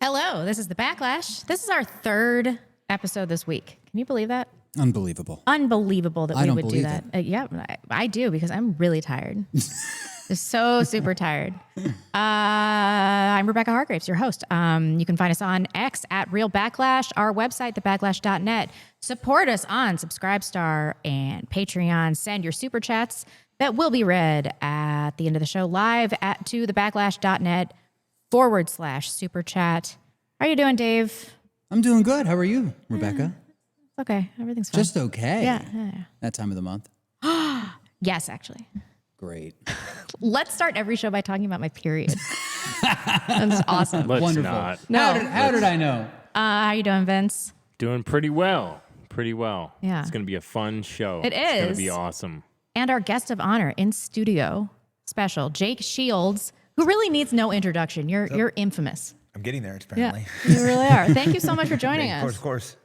Hello, this is the Backlash. This is our third episode this week. Can you believe that? Unbelievable. Unbelievable that I we don't would do believe that. Yeah, I do because I'm really tired. Just so super tired. I'm Rebecca Hargraves, your host. You can find us on X at Real Backlash, our website, thebacklash.net. Support us on Subscribestar and Patreon. Send your super chats that will be read at the end of the show live to thebacklash.net/super chat. How are you doing, Dave? I'm doing good. How are you, Rebecca? Okay, everything's fine. Just okay. Yeah. That time of the month. Yes, actually. Great. Let's start every show by talking about my period. That's awesome. Let's Wonderful. not. No. How did I know? How you doing, Vince? Doing pretty well. Pretty well. Yeah. It's going to be a fun show. It It's going is. to be awesome. And our guest of honor in studio, special, Jake Shields, who really needs no introduction. You're infamous. I'm getting there, apparently. Yeah, you really are. Thank you so much for joining us. Of course.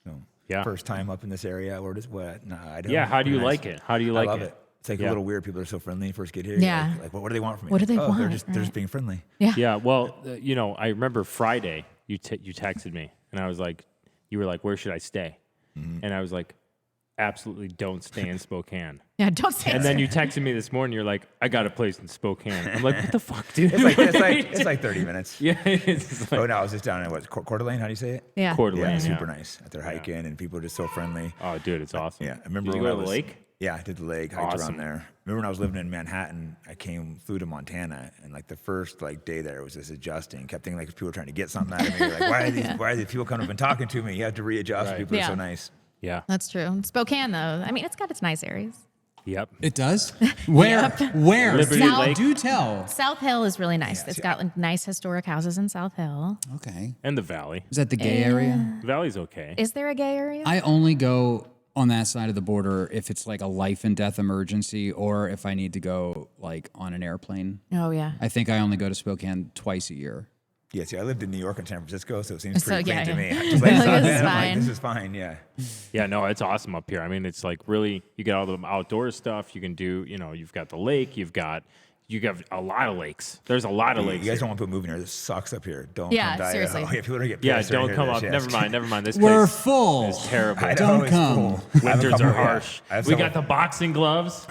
So, Yeah. First time up in this area. Or just what? No, I don't. Yeah, how do you Nice. like it? How do you like I love it? it. It's like Yeah. a little weird. People are so friendly. First get here. Yeah. Like what do they want from me? What do they want? They're just Right. being friendly. Yeah, well, I remember Friday you texted me, and I was like, you were like, where should I stay? And I was like, absolutely don't stay in Spokane. Yeah, don't say And it. then you texted me this morning, you're like, I got a place in Spokane. I'm like, what the fuck, dude? It's like 30 minutes. Yeah, it's like Oh no, I was just down in Coeur d'Alene. How do you say it? Yeah. Coeur d'Alene, Yeah, yeah. super nice. Out there hiking, and people are just so friendly. Oh, dude, it's awesome. Yeah, I remember Did you when go I to the was, lake? Yeah, I did the lake, hiked Awesome. around there. Remember when I was living in Manhattan, flew to Montana, and like the first day there was just adjusting. Kept thinking like people were trying to get something out of me. Like why are these people coming up and talking to me? You have to readjust. Right. People Yeah. are so nice. Yeah. That's true. Spokane, though, I mean, it's got its nice areas. Yep. It does? Where? Where? Liberty South- Lake. Do tell. South Hill is really nice. Yeah, It's see, got like, nice historic houses in South Hill. Okay. And the valley. Is that the gay area? The valley's okay. Is there a gay area? I only go on that side of the border if it's like a life and death emergency or if I need to go like on an airplane. Oh, yeah. I think I only go to Spokane twice a year. Yeah, see, I lived in New York and San Francisco, so it seems So, pretty yeah, clean to yeah. me. Just Like, South this is Bend, I'm fine. this is fine, yeah. Yeah, no, it's awesome up here. I mean, it's like really, you get all the outdoor stuff. You can do, you've got the lake. You got a lot of lakes. There's a lot of You lakes. guys here. don't want people moving here. This sucks up here. Don't Yeah, come die. seriously. Oh, yeah, people don't get Yeah, pissed. don't Right come here, up. yes. Never mind. This We're place full. is terrible. I Don't know, it's come. cool. I have a Winters couple- are yeah. harsh. I have We someone- got the boxing gloves.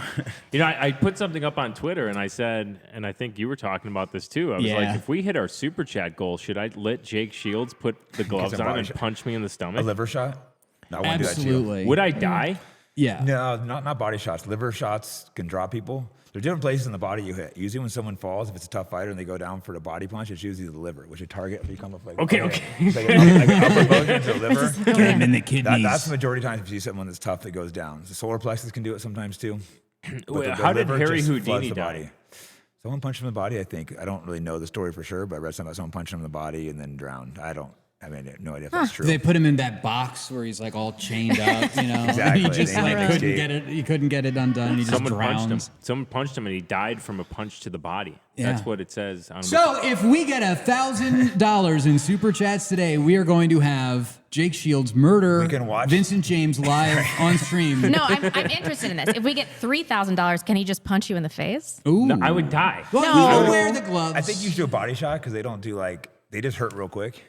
I put something up on Twitter and I said, and I think you were talking about this too. I was Yeah. like, if we hit our super chat goal, should I let Jake Shields put the gloves a on body and shot. punch me in the A stomach? liver shot? No, I want to do that too. Absolutely. Would I die? Yeah. No, not body shots. Liver shots can drop people. There's different places in the body you hit. Usually when someone falls, if it's a tough fighter and they go down for the body punch, it's usually the liver, which you target if you come up like Okay. It's like an upper bone into the liver. Get him in the kidneys. That's the majority of times if you see someone that's tough that goes down. The solar plexus can do it sometimes too. But Wait, the how did liver Harry just floods Houdini the die? body. Someone punched him in the body, I think. I don't really know the story for sure, but I read something about someone punched him in the body and then drowned. I have no idea if that's true. They put him in that box where he's like all chained up, Exactly. He just They like didn't couldn't escape. get it. He couldn't get it undone. He just Someone punched him. drowns. Someone punched him and he died from a punch to the body. Yeah. That's what it says on So if we get $1,000 in super chats today, we are going to have Jake Shields murder We can watch. Vincent James live on stream. No, I'm interested in this. If we get $3,000, can he just punch you in the face? Ooh. No, I would die. Well, No. we will wear the gloves. I think you should do a body shot because they don't do they just hurt real quick.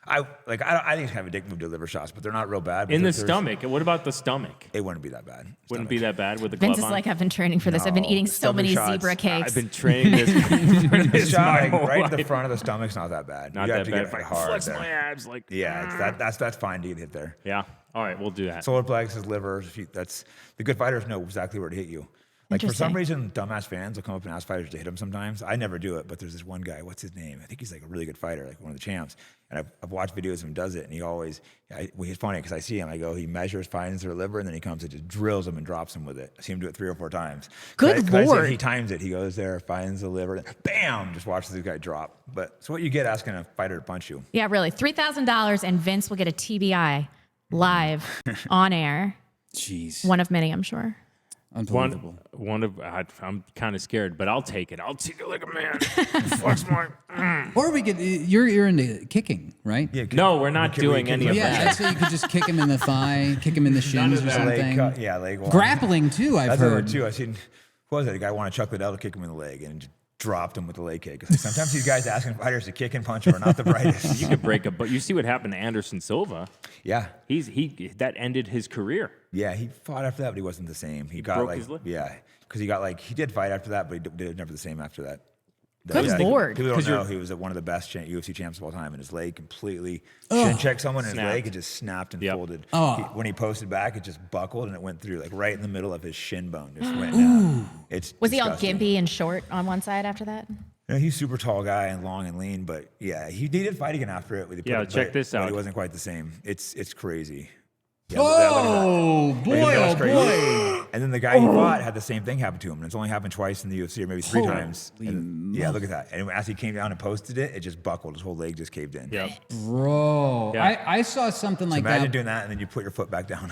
I think it's kind of a dick move to liver shots, but they're not real bad. In the because there's- stomach. What about the stomach? It wouldn't be that bad. Wouldn't be that bad with the glove Vince is on? like, I've been training for this. I've been No, eating so stomach many shots. zebra cakes. I've been training this for The this shot my whole right in the life. front of the stomach's not that bad. Not you that have to bad. get If it I hard flex there. my abs, like Yeah, that's fine to get hit there. yeah. All right, we'll do that. Solar plexus, liver. That's the good fighters know exactly where to hit you. Like for some Interesting. reason, dumbass fans will come up and ask fighters to hit him sometimes. I never do it, but there's this one guy. What's his name? I think he's like a really good fighter, like one of the champs. And I've watched videos of him does it, and he always. He's funny because I see him. I go, he measures, finds their liver, and then he comes and just drills him and drops him with it. I see him do it 3 or 4 times. Good 'Cause I see Lord. he times it. He goes there, finds the liver, and bam, just watches this guy drop. But so what you get asking a fighter to punch you? Yeah, really. $3,000 and Vince will get a TBI live on air. Jeez. One of many, I'm sure. Unbelievable. I'm kind of scared, but I'll take it. I'll take it like a man. Flex my. Or we could, you're into kicking, right? Yeah, No, we're not doing any of Yeah, that. so you could just kick him in the thigh, kick him in the shins or that. something. leg walk. Grappling too, I've That's another one heard. too. I seen who was it? A guy wanted Chuck Liddell to kick him in the leg and just dropped him with the leg kick. Like, sometimes these guys asking fighters to kick and punch are not the brightest. You could break but you see what happened to Anderson Silva. Yeah. That ended his career. Yeah, he fought after that, but he wasn't the same. He got broke like, his leg? yeah, because he did fight after that, but he did never the same after that. Good Lord. People don't know he was one of the best UFC champs of all time, and his leg completely shin checked someone, and his leg it just snapped and folded. When he posted back, it just buckled, and it went through like right in the middle of his shin bone. Just went down. It's Was he all disgusting. gimpy and short on one side after that? He's a super tall guy and long and lean, but yeah, he did fight again after it. Check this out. But he wasn't quite the same. It's crazy. Yeah, Oh, boy, oh, boy. And then the guy he fought had the same thing happen to him. And it's only happened twice in the UFC, or maybe 3 times. And yeah, look at that. And as he came down and posted it, it just buckled. His whole leg just caved in. Yep. Bro, Yeah. I saw something like Imagine that. doing that and then you put your foot back down.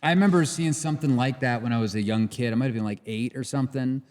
I remember seeing something like that when I was a young kid. I might have been like 8 or something.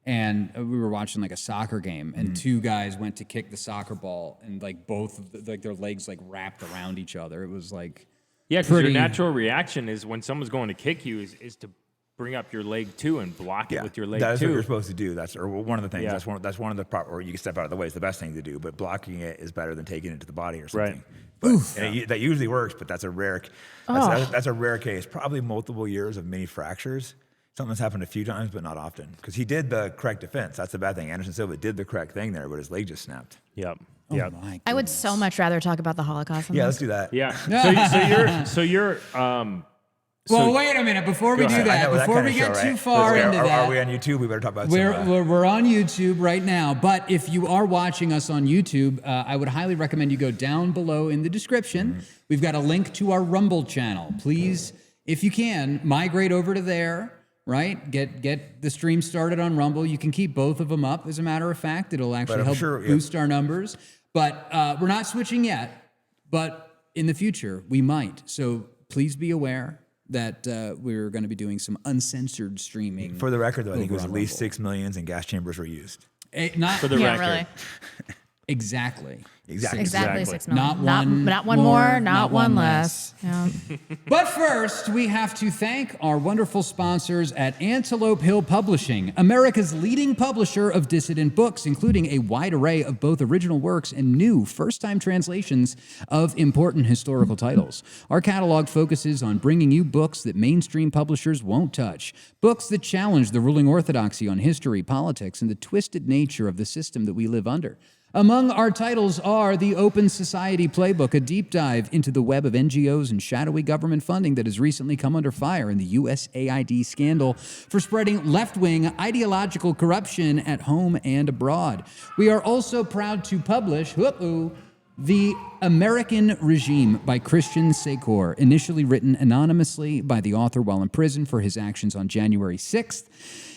And we were watching like a soccer game, and 2 guys went to kick the soccer ball, and like both of their legs like wrapped around each other. It was like, Yeah, because your pretty- natural reaction is when someone's going to kick you is to bring up your leg too and block it with your leg that's too. what you're supposed to do. That's one of the things. Yeah. That's one of the proper. Or you can step out of the way. It's the best thing to do. But blocking it is better than taking it to the body or something. Right. But that usually works. But that's a rare. That's a rare case. Probably multiple years of mini fractures. Something that's happened a few times, but not often. Because he did the correct defense. That's the bad thing. Anderson Silva did the correct thing there, but his leg just snapped. Yep. oh Yep. my I would goodness. so much rather talk about the Holocaust. Than Yeah, this. let's do that. Yeah. So you're Well, wait a minute. Before we do I that, know before kind we of get show, too right? far into that, Are we on YouTube? We better talk about some, we're on YouTube right now. But if you are watching us on YouTube, I would highly recommend you go down below in the description. We've got a link to our Rumble channel. Please, if you can, migrate over to there. Right? Get the stream started on Rumble. You can keep both of them up, as a matter of fact. It'll actually help boost our numbers. But we're not switching yet. But in the future, we might. So please be aware that we're going to be doing some uncensored streaming. For the record, though, I think it was over at on least Rumble. 6 million and gas chambers were used. Not for the Yeah, record. really. exactly. Exactly 6 Not million. one Not one more, more, not one less. Yeah. But first, we have to thank our wonderful sponsors at Antelope Hill Publishing, America's leading publisher of dissident books, including a wide array of both original works and new first-time translations of important historical titles. Our catalog focuses on bringing you books that mainstream publishers won't touch, books that challenge the ruling orthodoxy on history, politics, and the twisted nature of the system that we live under. Among our titles are The Open Society Playbook, a deep dive into the web of NGOs and shadowy government funding that has recently come under fire in the USAID scandal for spreading left-wing ideological corruption at home and abroad. We are also proud to publish The American Regime by Christian Secor, initially written anonymously by the author while in prison for his actions on January 6th.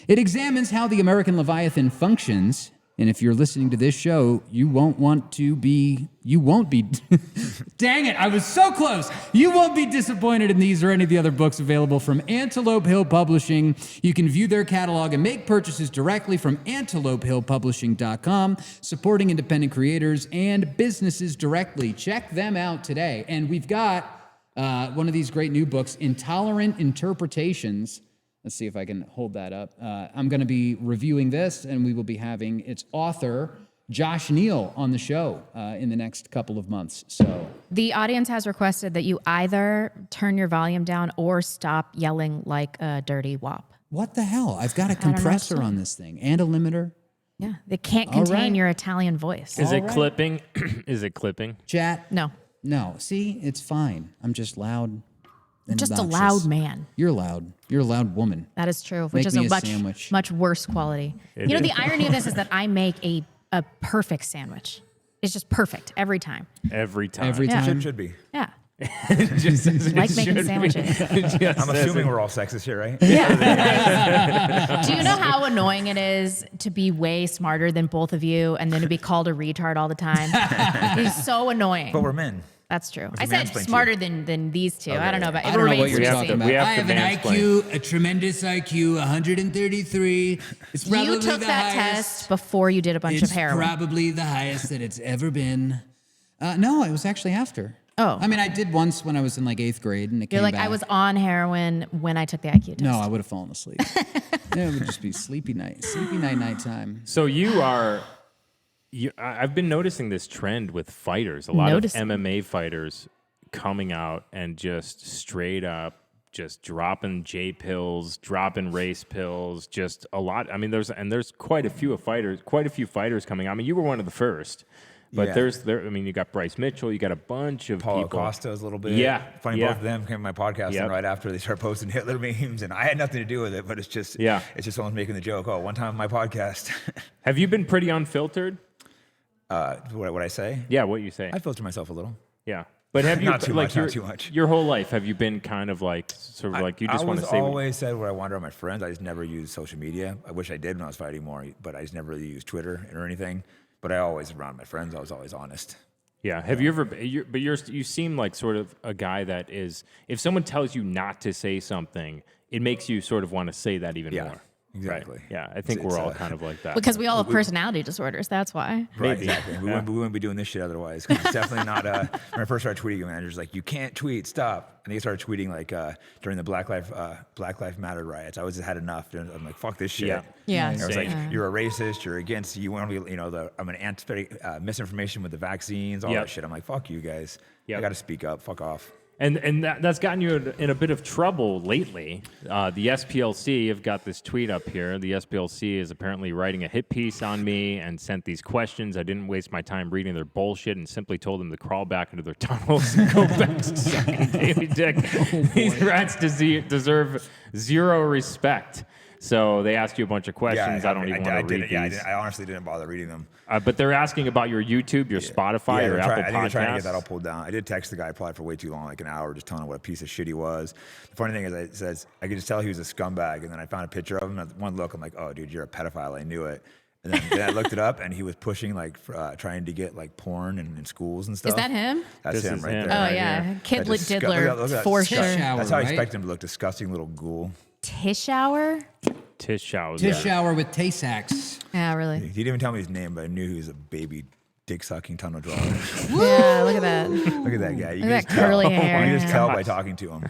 It examines how the American Leviathan functions. And if you're listening to this show, you won't be, dang it, I was so close. You won't be disappointed in these or any of the other books available from Antelope Hill Publishing. You can view their catalog and make purchases directly from antelopehillpublishing.com, supporting independent creators and businesses directly. Check them out today. And we've got one of these great new books, Intolerant Interpretations. Let's see if I can hold that up. I'm going to be reviewing this, and we will be having its author, Josh Neal, on the show in the next couple of months. So The audience has requested that you either turn your volume down or stop yelling like a dirty wop. what the hell? I've got a know what to compressor say. on this thing and a limiter. Yeah, they can't All contain right. your Italian voice. Is it right. clipping? Is it clipping? Chat? No, No. See, it's fine. I'm just loud. And just a obnoxious. loud man. You're loud. You're a loud woman. That is true, Make which is me a a much, sandwich. much worse quality. It You know, is. the irony of this is that I make a perfect sandwich. It's just perfect every time. Every time. Every Yeah. time. Should be. Yeah. Just as it Like making should be. sandwiches. Just I'm as assuming it- we're all sexist here, right? Yeah. Do you know how annoying it is to be way smarter than both of you and then to be called a retard all the time? It's so annoying. But we're men. That's true. I a said mansplain to smarter than these two. I don't know about I don't know what you're We have talking to- about. we have I to have an mansplain. IQ, a tremendous IQ, 133. It's probably You took the that highest. test before you did a bunch It's of heroin. probably the highest that it's ever been. No, it was actually after. Oh. I mean, I did once when I was in like 8th grade, and it You're came like, back. I was on heroin when I took the IQ test. No, I would have fallen asleep. It would just be sleepy nighttime. So I've been noticing this trend with fighters. A lot of MMA fighters coming out and just straight up just dropping J pills, dropping race pills, just a lot. I mean, there's quite a few fighters coming out. I mean, you were one of the first. But I mean, you got Bryce Mitchell, you got a bunch of Paul people. Acosta's a little bit. Yeah. Funny, both of them came to my podcast Yep. and right after they started posting Hitler memes, and I had nothing to do with it, but it's just someone making the joke. Oh, one time on my podcast. Have you been pretty unfiltered? What I say? Yeah, what you say. I filter myself a little. Yeah. But have you Not too much. Your whole life, have you been kind of like sort of like you just want to say? I always said what I wanted on my friends. I just never used social media. I wish I did when I was fighting more, but I just never really used Twitter or anything. But I always, around my friends, I was always honest. Yeah. Have you ever? You seem like sort of a guy that is. If someone tells you not to say something, it makes you sort of want to say that even more. Exactly. Right. Yeah, I think we're all kind of like that. Because we all have personality disorders. That's why. Right, exactly. We wouldn't be doing this shit otherwise. 'Cause it's definitely not. When I first started tweeting, managers like, you can't tweet, stop. And they started tweeting like during the Black Lives Matter riots. I always had enough. And I'm like, fuck this shit. Yeah. I was like, Same. you're a racist. You're against. You want to be. I'm an anti misinformation with the vaccines. All that shit. I'm like, fuck you guys. I got to speak up. Fuck off. And that's gotten you in a bit of trouble lately. The SPLC have got this tweet up here. The SPLC is apparently writing a hit piece on me and sent these questions. I didn't waste my time reading their bullshit and simply told them to crawl back into their tunnels and go back to sucking daily dick. These rats deserve zero respect. So they asked you a bunch of questions. I don't even want to read these. I honestly didn't bother reading them. But they're asking about your YouTube, your Spotify, your Apple I think they're trying to Podcasts. get that all pulled down. I did text the guy probably for way too long, like an hour, just telling him what a piece of shit he was. The funny thing is, I could just tell he was a scumbag, and then I found a picture of him. And one look, I'm like, oh, dude, you're a pedophile. I knew it. And then I looked it up, and he was pushing trying to get like porn in schools and stuff. Is that him? That's This him is right him. there. Oh, right yeah. here. Kid That just Diddler, look at that for disgust- sure. That's how I Right? expect him to look, disgusting little ghoul. Tish hour? Tish showers. Tish shower with Tay-Sachs. Yeah, really. He didn't even tell me his name, but I knew he was a baby dick-sucking tunnel drawer. Yeah, look at that. Look at that guy. You Look at that can just tell. curly hair. You can just tell by talking to him.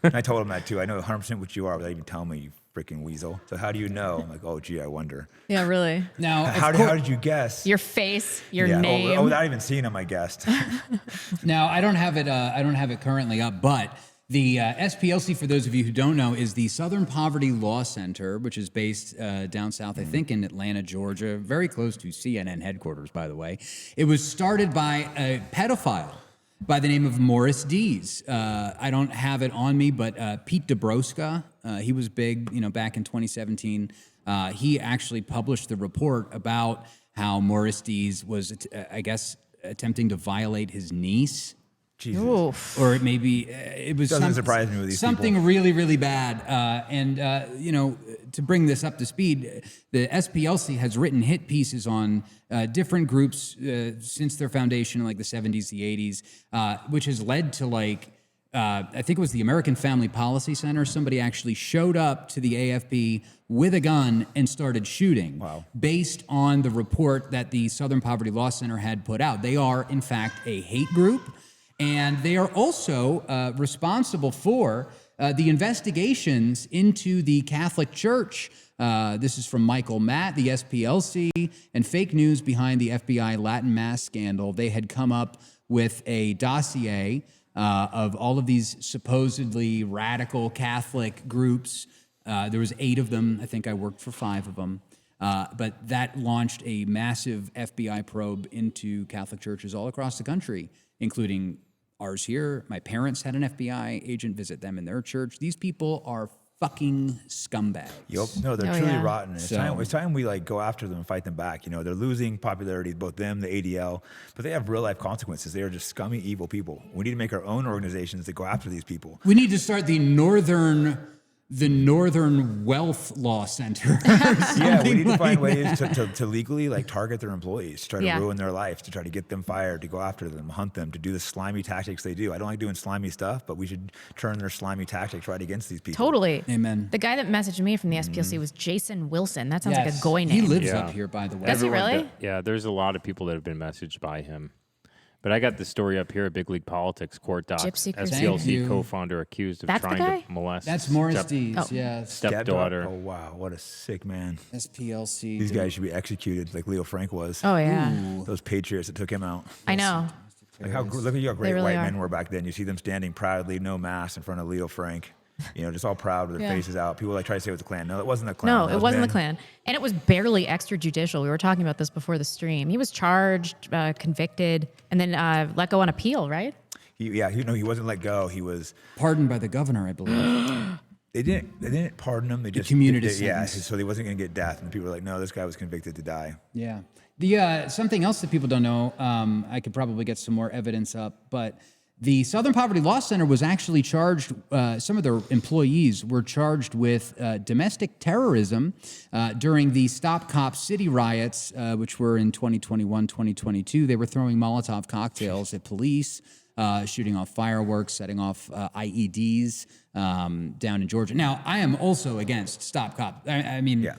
And I told him that too. I know 100% what you are without even telling me, you freaking weasel. So how do you know? I'm like, oh, gee, I wonder. Yeah, really. Now, How did you guess? Your face, your Yeah. name. Oh, without even seeing him, I guessed. Now, I don't have it currently up, but the SPLC, for those of you who don't know, is the Southern Poverty Law Center, which is based down south, I think, in Atlanta, Georgia, very close to CNN headquarters, by the way. It was started by a pedophile by the name of Morris Dees. I don't have it on me, but Pete Dobroska, he was big, back in 2017. He actually published the report about how Morris Dees was, I guess, attempting to violate his niece. Jesus. Oof. Or maybe it was Doesn't surprise me with these something people. really, really bad. To bring this up to speed, the SPLC has written hit pieces on different groups since their foundation in like the 70s, the 80s, which has led to I think it was the American Family Policy Center. Somebody actually showed up to the AFP with a gun and started shooting. Wow. Based on the report that the Southern Poverty Law Center had put out. They are, in fact, a hate group. And they are also responsible for the investigations into the Catholic Church. This is from Michael Matt, the SPLC, and fake news behind the FBI Latin Mass scandal. They had come up with a dossier of all of these supposedly radical Catholic groups. There was 8 of them. I think I worked for 5 of them. But that launched a massive FBI probe into Catholic churches all across the country, including ours here. My parents had an FBI agent visit them in their church. These people are fucking scumbags. Yep. No, they're Oh, truly yeah. rotten. And it's time we go after them and fight them back. They're losing popularity, both them, the ADL, but they have real life consequences. They are just scummy, evil people. We need to make our own organizations that go after these people. We need to start the Northern Wealth Law Center. Yeah, we need to find ways to legally target their employees, to try to Yeah. ruin their life, to try to get them fired, to go after them, hunt them, to do the slimy tactics they do. I don't like doing slimy stuff, but we should turn their slimy tactics right against these people. Totally. Amen. The guy that messaged me from the SPLC was Jason Wilson. That sounds like a goy name. He lives Yeah. up here, by the way. Does he really? Yeah, there's a lot of people that have been messaged by him. But I got this story up here at Big League Politics, court docs. Gypsy Crusade. Thank SPLC you. co-founder accused of That's the trying guy? to molest. That's Morris Dees, yes. Stepdaughter. Oh wow, what a sick man. SPLC. These guys should be executed like Leo Frank was. Oh yeah, Those patriots that took him out. I know. Like look at how great really white are. men were back then. You see them standing proudly, no mask, in front of Leo Frank. Just all proud with their Yeah. faces out. People like try to say it was the Klan. No, it wasn't the Klan. No, That it was wasn't men. the Klan. And it was barely extrajudicial. We were talking about this before the stream. He was charged, convicted, and then let go on appeal, right? He wasn't let go. He was. Pardoned by the governor, I believe. They didn't pardon him. They just commuted a yeah. sentence. So he wasn't going to get death. And people were like, no, this guy was convicted to die. Yeah. The something else that people don't know, I could probably get some more evidence up, but the Southern Poverty Law Center was actually charged, some of their employees were charged with domestic terrorism during the Stop Cop City riots, which were in 2021, 2022. They were throwing Molotov cocktails at police, shooting off fireworks, setting off IEDs down in Georgia. Now, I am also against Stop Cop. I mean, Yeah.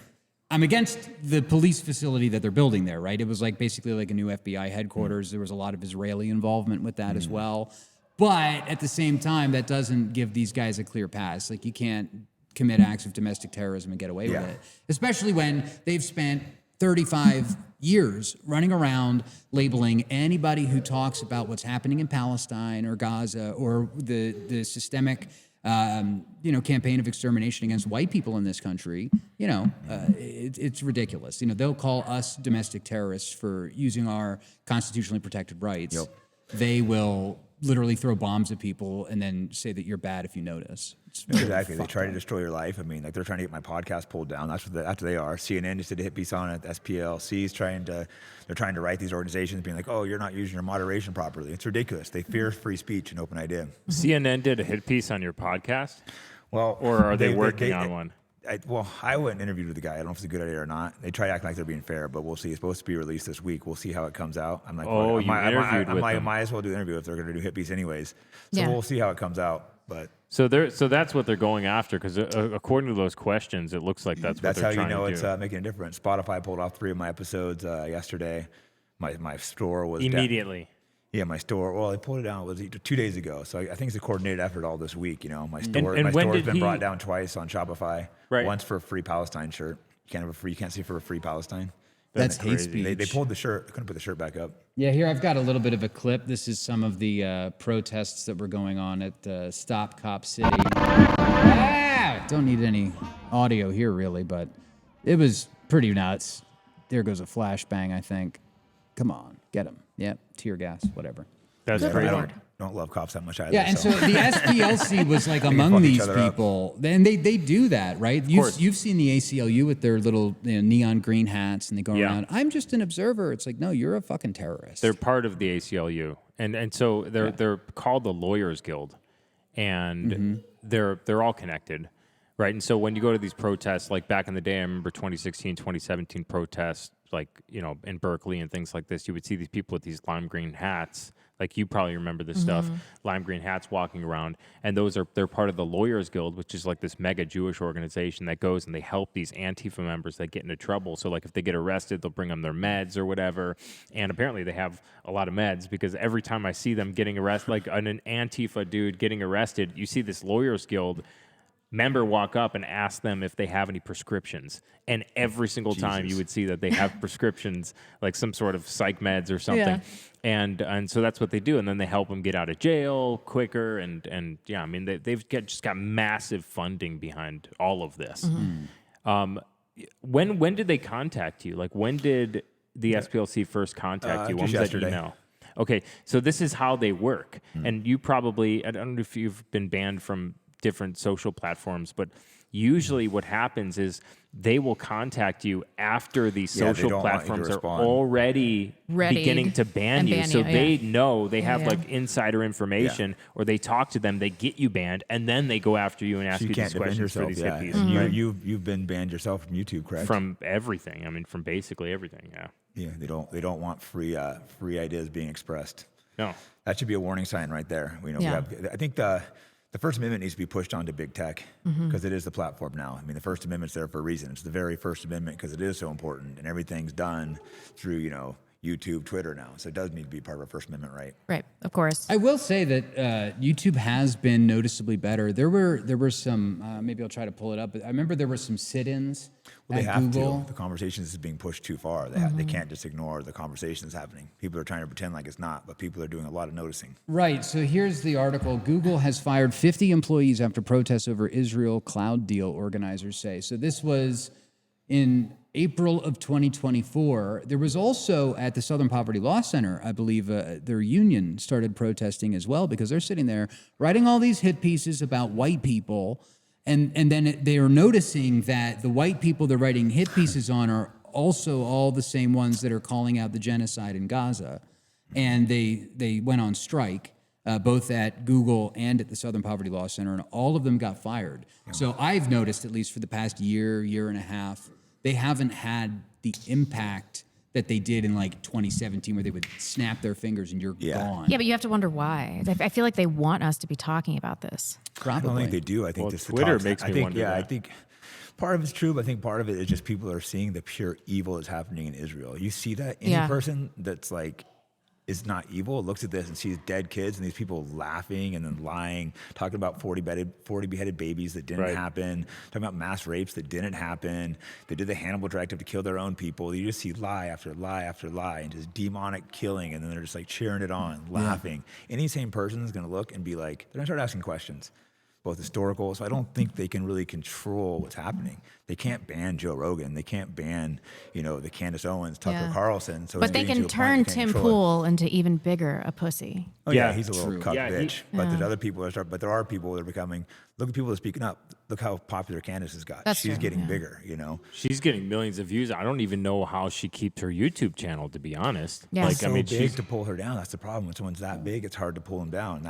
I'm against the police facility that they're building there, right? It was like basically like a new FBI headquarters. There was a lot of Israeli involvement with that as well. But at the same time, that doesn't give these guys a clear pass. Like you can't commit acts of domestic terrorism and get away with it, especially when they've spent 35 years running around labeling anybody who talks about what's happening in Palestine or Gaza or the systemic campaign of extermination against white people in this country, it's ridiculous. They'll call us domestic terrorists for using our constitutionally protected rights. Yep. They will literally throw bombs at people and then say that you're bad if you notice. Exactly. They try to destroy your life. I mean, like they're trying to get my podcast pulled down. That's what they are. CNN just did a hit piece on it. SPLC is they're trying to write these organizations being like, oh, you're not using your moderation properly. It's ridiculous. They fear free speech and open idea. CNN did a hit piece on your podcast? Well, Or are they working on one? I went and interviewed with the guy. I don't know if it's a good idea or not. They try to act like they're being fair, but we'll see. It's supposed to be released this week. We'll see how it comes out. I'm like, Oh, well, you interviewed with them. might as well do an interview if they're going to do hit piece anyways. So Yeah. we'll see how it comes out. But So that's what they're going after, because according to those questions, it looks like that's what that's they're how you trying know to it's do. making a difference. Spotify pulled off 3 of my episodes yesterday. My store was Immediately. Yeah, my store. Well, they pulled it down. It was 2 days ago, so I think it's a coordinated effort all this week. My store, and my when store's did been he- brought down twice on Shopify. Right. Once for a free Palestine shirt. You can't see for a free Palestine. That's hate crazy. speech. They pulled the shirt. I couldn't put the shirt back up. Yeah, here I've got a little bit of a clip. This is some of the protests that were going on at Stop Cop City. Don't need any audio here, really, but it was pretty nuts. There goes a flashbang, I think. Come on, get him. Yep, tear gas, whatever. That's Good crazy. Lord. Don't love cops that much either. Yeah, and so the SPLC was like among fuck each these other up. people. And they do that, right? course. You've seen the ACLU with their little neon green hats, and they go Yeah. around, I'm just an observer. It's like, no, you're a fucking terrorist. They're part of the ACLU, and so they're called the Lawyers Guild, and they're all connected, right? And so when you go to these protests, like back in the day, I remember 2016, 2017 protests, like in Berkeley and things like this, you would see these people with these lime green hats. Like you probably remember this stuff, lime green hats walking around, and they're part of the Lawyers Guild, which is like this mega Jewish organization that goes and they help these Antifa members that get into trouble. So like if they get arrested, they'll bring them their meds or whatever. And apparently they have a lot of meds, because every time I see them getting arrested, like an Antifa dude getting arrested, you see this Lawyers Guild member walk up and ask them if they have any prescriptions, and every single time you would see that they have prescriptions, like some sort of psych meds or something. And so that's what they do, and then they help them get out of jail quicker, and yeah, I mean they've just got massive funding behind all of this. When did they contact you? Like when did the SPLC first contact you? When was Just that yesterday. email? Okay, so this is how they work, and you probably, I don't know if you've been banned from different social platforms, but usually what happens is they will contact you after these Yeah, they social don't want you to platforms are respond. already Ready beginning to ban and you. ban So you, they yeah. know they have Yeah. like insider information, or they talk to them, they get you banned, and then they go after you and ask So you you can't these defend questions for yourself. these Yeah, hippies. and Right? you've been banned yourself from YouTube, correct? From everything. I mean, from basically everything. Yeah. Yeah, they don't want free ideas being expressed. No. That should be a warning sign right there. Yeah. I think the First Amendment needs to be pushed onto big tech, because it is the platform now. I mean, the First Amendment's there for a reason. It's the very First Amendment because it is so important, and everything's done through YouTube, Twitter now. So it does need to be part of our First Amendment right. Right, of course. I will say that YouTube has been noticeably better. There were some, maybe I'll try to pull it up, but I remember there were some sit-ins Well, they at have Google. to. The conversations is being pushed too far. They can't just ignore the conversations happening. People are trying to pretend like it's not, but people are doing a lot of noticing. Right. So here's the article. Google has fired 50 employees after protests over Israel cloud deal, organizers say. So this was in April of 2024. There was also at the Southern Poverty Law Center, I believe, their union started protesting as well because they're sitting there writing all these hit pieces about white people. And then they are noticing that the white people they're writing hit pieces on are also all the same ones that are calling out the genocide in Gaza. And they went on strike, both at Google and at the Southern Poverty Law Center, and all of them got fired. So I've noticed, at least for the past year and a half, they haven't had the impact that they did in like 2017, where they would snap their fingers and you're gone. Yeah, but you have to wonder why. I feel like they want us to be talking about this. I don't think they do. I think this Twitter makes me wonder that. I think part of it's true, but I think part of it is just people are seeing the pure evil that's happening in Israel. You see that any person that's like is not evil looks at this and sees dead kids and these people laughing and then lying, talking about 40 beheaded babies that didn't happen, talking about mass rapes that didn't happen. They did the Hannibal Directive to kill their own people. You just see lie after lie after lie and just demonic killing, and then they're just like cheering it on, laughing. Any sane person is going to look and be like, they're going to start asking questions, both historical. So I don't think they can really control what's happening. They can't ban Joe Rogan. They can't ban, the Candace Owens, Tucker Carlson. So but they can turn Tim Pool into even bigger a pussy. Oh yeah, he's a little cuck Yeah, bitch. But there's other people but there are people that are becoming. Look at people that are speaking up. Look how popular Candace has got. She's getting bigger. She's getting millions of views. I don't even know how she keeps her YouTube channel, to be honest. Yeah. It's so big to pull her down. That's the problem. When someone's that big, it's hard to pull them down.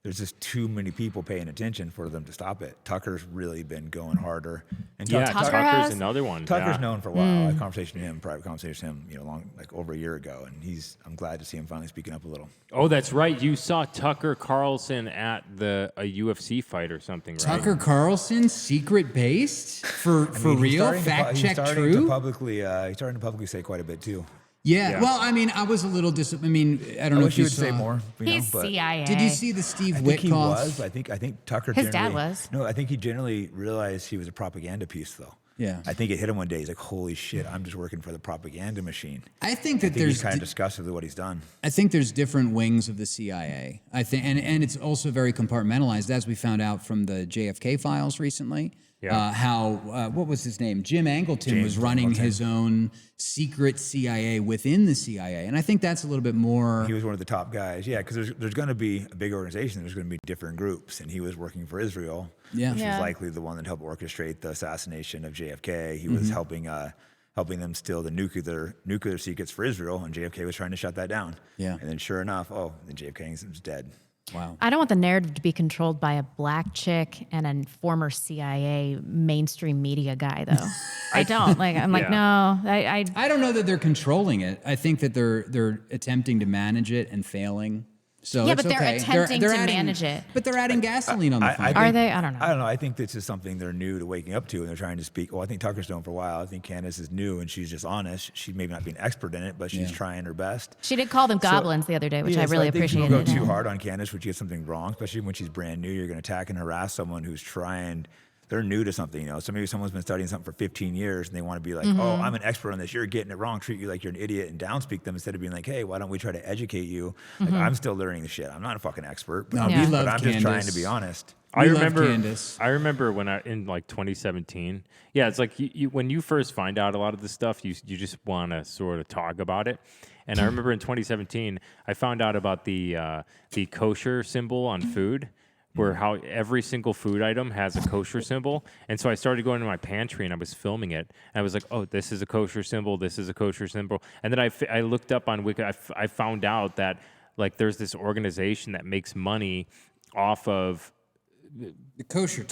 There's just too many people paying attention for them to stop it. Tucker's really been going harder. And Tucker's another one. Tucker's known for a while. I had a conversation with him, private conversation with him, over a year ago, and I'm glad to see him finally speaking up a little. Oh, that's right. You saw Tucker Carlson at a UFC fight or something, right? Tucker Carlson, secret based for real, fact check true. He's starting to publicly say quite a bit too. Yeah. Well, I was a little disappointed. I don't know if you you would saw. say more. He's CIA. Did you see the Steve I Witkoff? think he was. I think Tucker. His dad was. No, I think he generally realized he was a propaganda piece, though. Yeah. I think it hit him one day. He's like, "Holy shit! I'm just working for the propaganda machine." I think that he's kind of disgusted with what he's done. I think there's different wings of the CIA. I think, and it's also very compartmentalized, as we found out from the JFK files recently. How what was his name? Jim Angleton was running his own secret CIA within the CIA, and I think that's a little bit more. He was one of the top guys, because there's going to be a big organization. There's going to be different groups, and he was working for Israel, which was likely the one that helped orchestrate the assassination of JFK. He was helping them steal the nuclear secrets for Israel, and JFK was trying to shut that down. Yeah, and then sure enough, then JFK was dead. Wow. I don't want the narrative to be controlled by a black chick and a former CIA mainstream media guy, though. I don't. No. I don't know that they're controlling it. I think that they're attempting to manage it and failing. So yeah, it's but they're okay. attempting to manage it. But they're adding gasoline on the fire. Are they? I don't know. I don't know. I think this is something they're new to waking up to, and they're trying to speak. Well, I think Tucker's known for a while. I think Candace is new, and she's just honest. She may not be an expert in it, but she's trying her best. She did call them goblins the other day, which I really appreciated. People go too hard on Candace when she gets something wrong, especially when she's brand new. You're going to attack and harass someone who's trying. They're new to something, So maybe someone's been studying something for 15 years and they want to be like, oh, I'm an expert on this. You're getting it wrong. Treat you like you're an idiot and downspeak them instead of being like, hey, why don't we try to educate you? Like, I'm still learning the shit. I'm not a fucking expert, but I'm just trying to be honest. I remember when in 2017. Yeah, it's like when you first find out a lot of this stuff, you just want to sort of talk about it. And I remember in 2017, I found out about the kosher symbol on food, where how every single food item has a kosher symbol. And so I started going to my pantry and I was filming it. And I was like, oh, this is a kosher symbol. This is a kosher symbol. And then I looked up on Wiki. I found out that there's this organization that makes money off of the kosher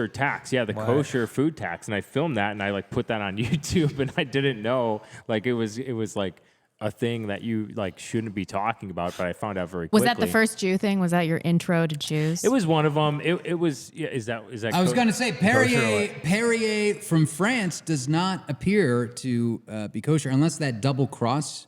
tax. Yeah, the kosher food tax. And I filmed that and I put that on YouTube, and I didn't know it was a thing that you shouldn't be talking about, but I found out very quickly. Was that the first Jew thing? Was that your intro to Jews? It was one of them. It was. Yeah, is that? I was going to say Perrier from France does not appear to be kosher unless that double cross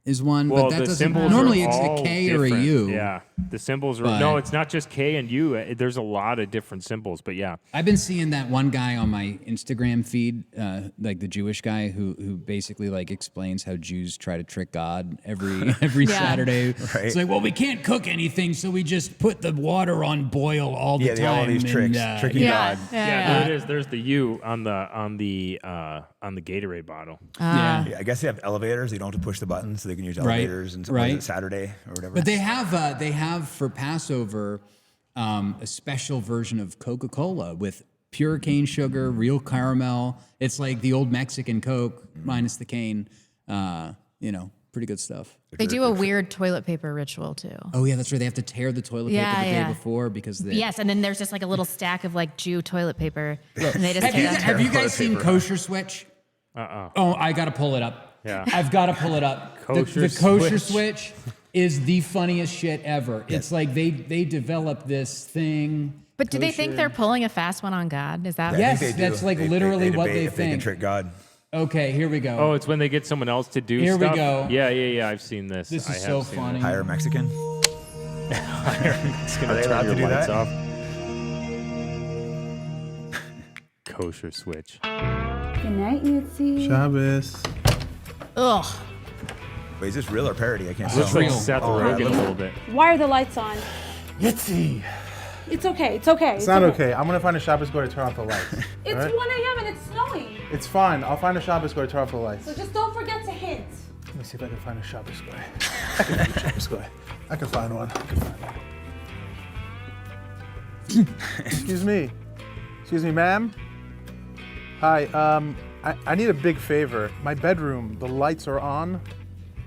is one, Well, but that the doesn't. symbols Normally, are it's all a K or a different. U. Yeah, the symbols are. But- No, it's not just K and U. There's a lot of different symbols, but yeah. I've been seeing that one guy on my Instagram feed, like the Jewish guy who basically like explains how Jews try to trick God every Yeah. Saturday. Right. It's like, well, we can't cook anything, so we just put the water on boil all the Yeah, they have all time. these tricks, tricky Yeah. God. Yeah, there it is. There's the U on the Gatorade bottle. Yeah. Yeah, I guess they have elevators. They don't have to push the buttons, so they can use Right, elevators and right. Saturday or whatever. But they have for Passover a special version of Coca-Cola with pure cane sugar, real caramel. It's like the old Mexican Coke minus the cane. Pretty good stuff. They do a weird toilet paper ritual too. Oh yeah, that's right. They have to tear the toilet paper the day before because they. Yes, and then there's just like a little stack of like Jew toilet paper, and they just Have you guys seen paper. Kosher Switch? Oh, I gotta pull it up. Yeah. I've gotta pull it up. Kosher the Kosher Switch. Switch is the funniest shit ever. It's like they developed this thing. But do they think they're pulling a fast one on God? Is that I Yes, think they do. that's like literally what debate they if They can think. trick God. Okay, here we go. Oh, it's when they get someone else to do Here we stuff? go. Yeah. I've seen this. This I is have so seen funny. Hire a Mexican. It's gonna Are they turn allowed your to do lights that? off. Kosher Switch. Good night, Yitzi. Shabbos. ugh? Wait, is this real or parody? I can't Looks tell. like real. Seth Oh, Rogen yeah. a little bit. Why are the lights on? Yitzi. It's okay. It's okay. It's not okay. I'm gonna find a Shabbos go to turn off the lights. It's all right? 1 a.m. and it's snowing. It's fine. I'll find a Shabbos go to turn off the lights. So just don't forget to hint. Let me see if I can find a Shabbos guy. I can find a Shabbos guy. I can find one. Excuse me. Excuse me, ma'am. Hi. I need a big favor. My bedroom, the lights are on.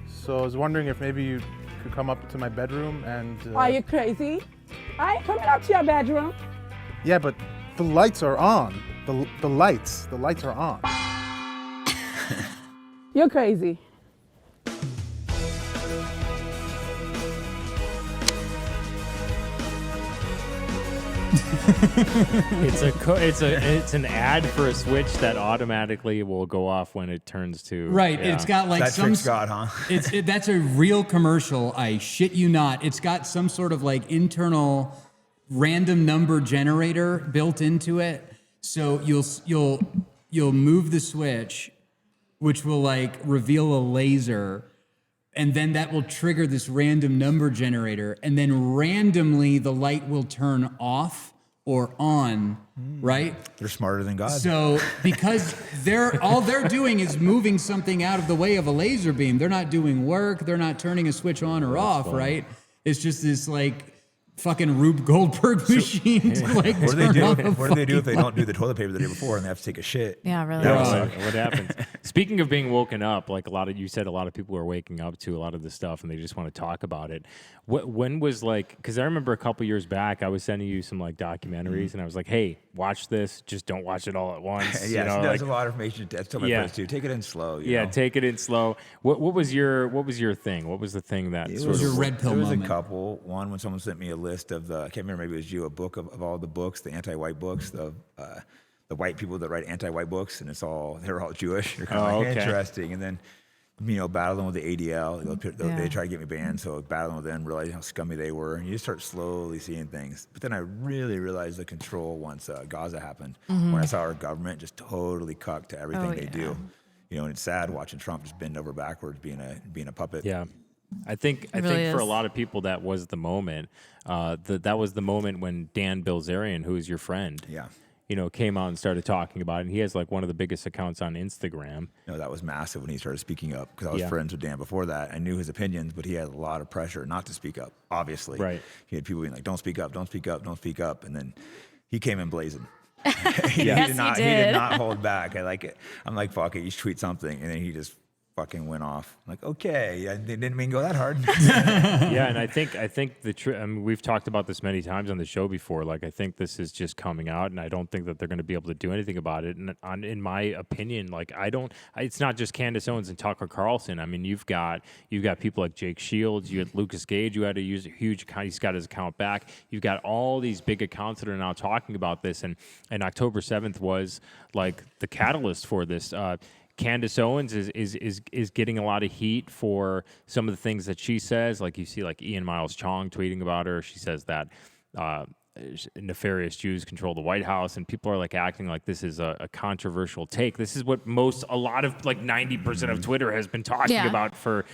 So I was wondering if maybe you could come up to my bedroom and. Are you crazy? I ain't coming up to your bedroom. Yeah, but the lights are on. The lights are on. You're crazy. It's an ad for a switch that automatically will go off when it turns to Right, yeah. it's got like That some. tricks God, huh? That's a real commercial. I shit you not. It's got some sort of like internal random number generator built into it. So you'll move the switch, which will like reveal a laser, and then that will trigger this random number generator, and then randomly the light will turn off or on, right? They're smarter than God. So because all they're doing is moving something out of the way of a laser beam. They're not doing work. They're not turning a switch on or off, right? It's just this like fucking Rube Goldberg machine to like what do they turn do? off a What do they do if fucking they don't do the toilet paper the day before and they have to take a shit? Yeah, really. Yeah, Right. what happens? Speaking of being woken up, like you said a lot of people are waking up to a lot of this stuff and they just want to talk about it. When was like, because I remember a couple years back, I was sending you some like documentaries and I was like, hey, watch this, just don't watch it all at once. Yeah, you know, there's like, a lot of information. That's told my Yeah. friends too. Take it in slow. You yeah, know? take it in slow. What was your thing? What was the thing that It sort was of your red pill There was moment. a couple. One when someone sent me a list of the, I can't remember, maybe it was you, a book of all the books, the anti-white books, the white people that write anti-white books, and they're all Jewish. They're kind of like okay. interesting. And then, battling with the ADL, Yeah. they try to get me banned. So battling with them, realizing how scummy they were, and you just start slowly seeing things. But then I really realized the control once Gaza happened, when I saw our government just totally cuck to everything Oh, they yeah. do. And it's sad watching Trump just bend over backwards, being a puppet. Yeah. I think really for a is. lot of people that was the moment. That was the moment when Dan Bilzerian, who is your friend, Yeah. Came out and started talking about it. And he has like one of the biggest accounts on Instagram. That was massive when he started speaking up because I was Yeah. friends with Dan before that. I knew his opinions, but he had a lot of pressure not to speak up, obviously. Right. He had people being like, don't speak up, don't speak up, don't speak up. And then he came in blazing. he, Yes, did not, he he did did. not hold back. I like it. I'm like, fuck it, you should tweet something. And then he just fucking went off. I'm like, okay, I didn't mean to go that hard. Yeah, and I think we've talked about this many times on the show before. Like, I think this is just coming out, and I don't think that they're going to be able to do anything about it. And in my opinion, like it's not just Candace Owens and Tucker Carlson. I mean, you've got people like Jake Shields. You had Lucas Gage, who had to use a huge account. He's got his account back. You've got all these big accounts that are now talking about this. And October 7th was like the catalyst for this. Candace Owens is getting a lot of heat for some of the things that she says. Like you see, like Ian Miles Chong tweeting about her. She says that nefarious Jews control the White House, and people are like acting like this is a controversial take. This is what a lot of like 90% of Twitter has been talking about for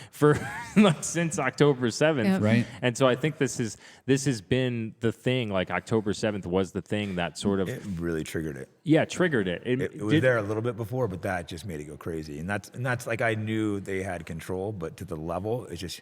like since October 7th. Yep. Right. And so I think this has been the thing. Like October 7th was the thing that sort of It really triggered it. triggered it. It was there a little bit before, but that just made it go crazy. And that's like, I knew they had control, but to the level, it's just,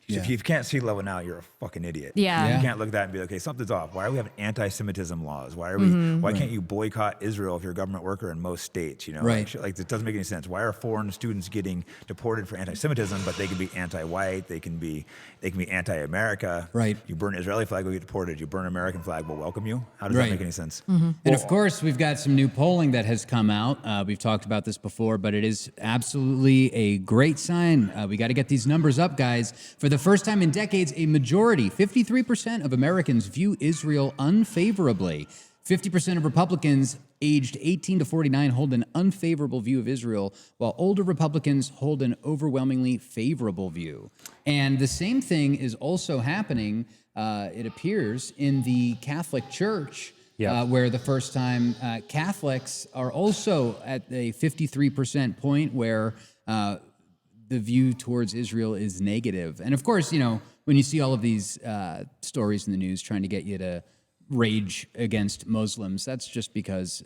if you can't see level now, you're a fucking idiot. Yeah. You can't look at that and be like, okay, something's off. Why are we having anti-Semitism laws? Why are we? Why can't you boycott Israel if you're a government worker in most states? You know, Right. like it doesn't make any sense. Why are foreign students getting deported for anti-Semitism, but they can be anti-white, they can be anti-America? Right. You burn an Israeli flag, we'll get deported. You burn an American flag, we'll welcome you. How does that make any sense? And of course, we've got some new polling that has come out. We've talked about this before, but it is absolutely a great sign. We got to get these numbers up, guys. For the first time in decades, a majority, 53% of Americans view Israel unfavorably. 50% of Republicans aged 18 to 49 hold an unfavorable view of Israel, while older Republicans hold an overwhelmingly favorable view. And the same thing is also happening, it appears, in the Catholic Church. Where the first time Catholics are also at a 53% point where the view towards Israel is negative. And of course, you know, when you see all of these stories in the news trying to get you to rage against Muslims, that's just because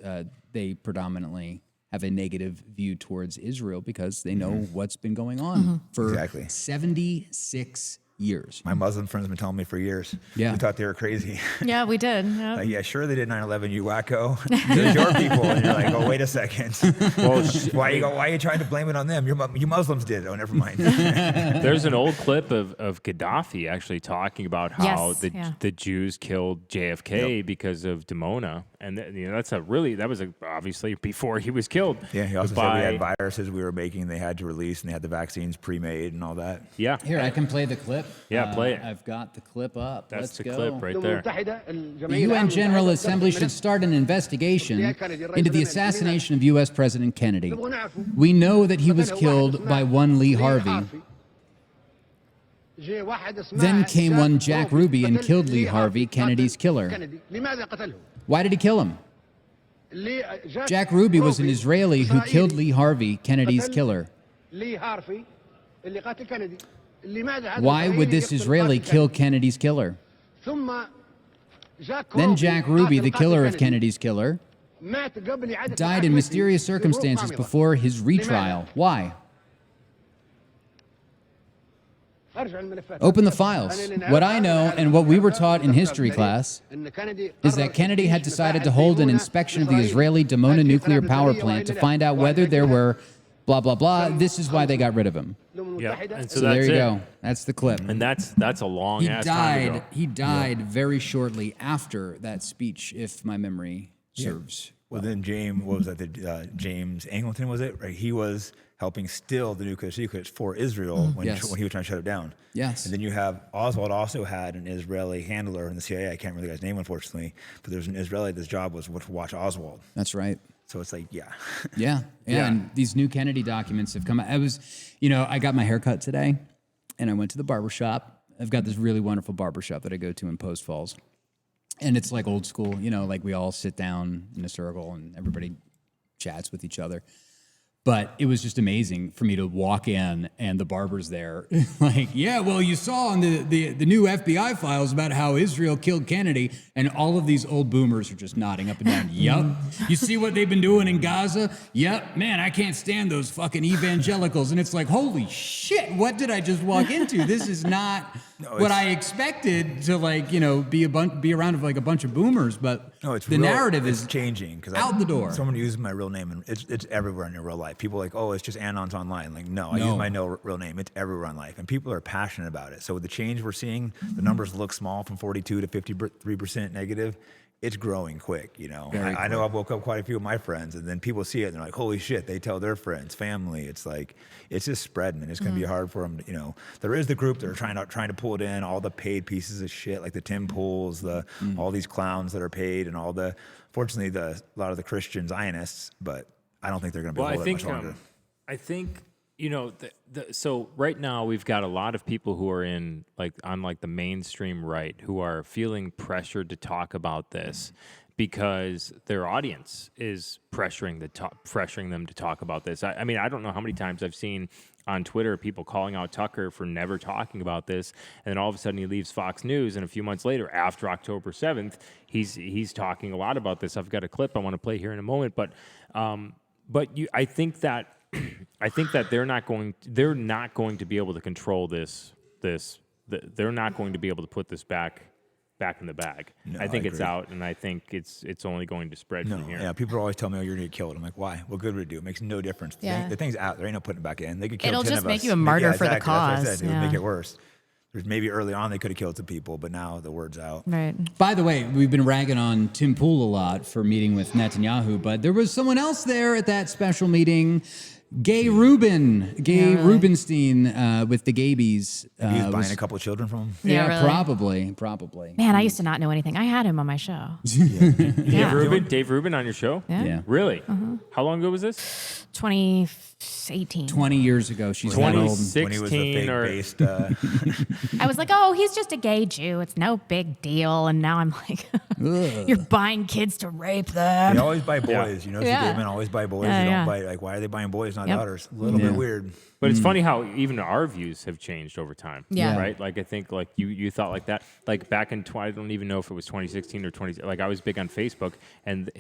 they predominantly have a negative view towards Israel because they know what's been going on for 76 years. My Muslim friends have been telling me for years. Yeah. We thought they were crazy. Yeah, we did. Yep. Like, yeah, sure they did 9/11, you wacko. Those your people. And you're like, oh, wait a second. Well, why are you trying to blame it on them? You Muslims did. Oh, never mind. There's an old clip of Gaddafi actually talking about how Yes, the Jews killed JFK because of Dimona, and you know that was obviously before he was killed. Yeah, he also said we had viruses we were making, they had to release, and they had the vaccines pre-made and all that. Yeah. Here, I can play the clip. Yeah, play it. I've got the clip up. That's Let's the go. clip right there. The UN General Assembly should start an investigation into the assassination of U.S. President Kennedy. We know that he was killed by one Lee Harvey. Then came one Jack Ruby and killed Lee Harvey, Kennedy's killer. Why did he kill him? Jack Ruby was an Israeli who killed Lee Harvey, Kennedy's killer. Why would this Israeli kill Kennedy's killer? Then Jack Ruby, the killer of Kennedy's killer, died in mysterious circumstances before his retrial. Why? Open the files. What I know and what we were taught in history class is that Kennedy had decided to hold an inspection of the Israeli Dimona nuclear power plant to find out whether there were blah, blah, blah. This is why they got rid of him. Yeah. And So there you go. That's the clip. And that's a long ass time ago. He died very shortly after that speech, if my memory serves. Well, then James, what was that? James Angleton, was it? Right? He was helping steal the nuclear secrets for Israel when he was trying to shut it down. Yes. And then you have Oswald also had an Israeli handler in the CIA. I can't remember the guy's name, unfortunately, but there's an Israeli. This job was to watch Oswald. That's right. So it's like, yeah. Yeah. And these new Kennedy documents have come out. I got my hair cut today, and I went to the barber shop. I've got this really wonderful barber shop that I go to in Post Falls. And it's like old school, like we all sit down in a circle and everybody chats with each other. But it was just amazing for me to walk in and the barber's there. Like, yeah, well, you saw on the new FBI files about how Israel killed Kennedy, and all of these old boomers are just nodding up and down. Yup. You see what they've been doing in Gaza? Yep. Man, I can't stand those fucking evangelicals. And it's like, holy shit, what did I just walk into? This is not what I expected to be around like a bunch of boomers. But the narrative is changing out the door. Someone uses my real name, and it's everywhere in your real life. People are like, oh, it's just Anon's online. Like, no, I use my real name. It's everywhere in life, and people are passionate about it. So with the change we're seeing, the numbers look small from 42 to 53% negative. It's growing quick, I know I've woke up quite a few of my friends, and then people see it and they're like, holy shit, they tell their friends, family. It's like, it's just spreading, and it's going to be hard for them. There is the group that are trying to pull it in, all the paid pieces of shit, like the Tim Pools, all these clowns that are paid, and fortunately, a lot of the Christian Zionists, but I don't think they're going to be able to hold it much longer. I think, so right now we've got a lot of people who are on the mainstream right who are feeling pressured to talk about this because their audience is pressuring them to talk about this. I mean, I don't know how many times I've seen on Twitter people calling out Tucker for never talking about this, and then all of a sudden he leaves Fox News, and a few months later, after October 7th, he's talking a lot about this. I've got a clip I want to play here in a moment, but I think that they're not going to be able to control this. They're not going to be able to put this back in the bag. No, I think I it's agree. out, and I think it's only going to spread No, from here. yeah, people always tell me, "Oh, you're gonna get killed." I'm like, "Why? What good would it do? It makes no difference. Yeah. The thing's out. There ain't no putting it back in. They could kill It'll 10 just of make us. you a martyr for the exactly. That's what I cause, said. It would yeah. make it worse. There's maybe early on they could have killed some people, but now the word's out. Right. By the way, we've been ragging on Tim Pool a lot for meeting with Netanyahu, but there was someone else there at that special meeting. Gay Rubenstein with the Gabies. He was buying a couple of children from him. Yeah, really. Probably. Man, I used to not know anything. I had him on my show. Dave Rubin on your show? Yeah. Really? How long ago was this? 2018. 20 years ago, she's that old. 2016 When he was the fake-based. I was like, oh, he's just a gay Jew. It's no big deal. And now I'm like, you're buying kids to rape them. They always buy boys. You know, Yeah. gay men always buy boys. Yeah, They yeah. don't buy, like, why are they buying boys, not Yep. daughters? A little bit weird. But it's funny how even our views have changed over time. Yeah. Right? Like, I think, like, you thought like that. Like, back in, I don't even know if it was 2016 or 20, like, I was big on Facebook, and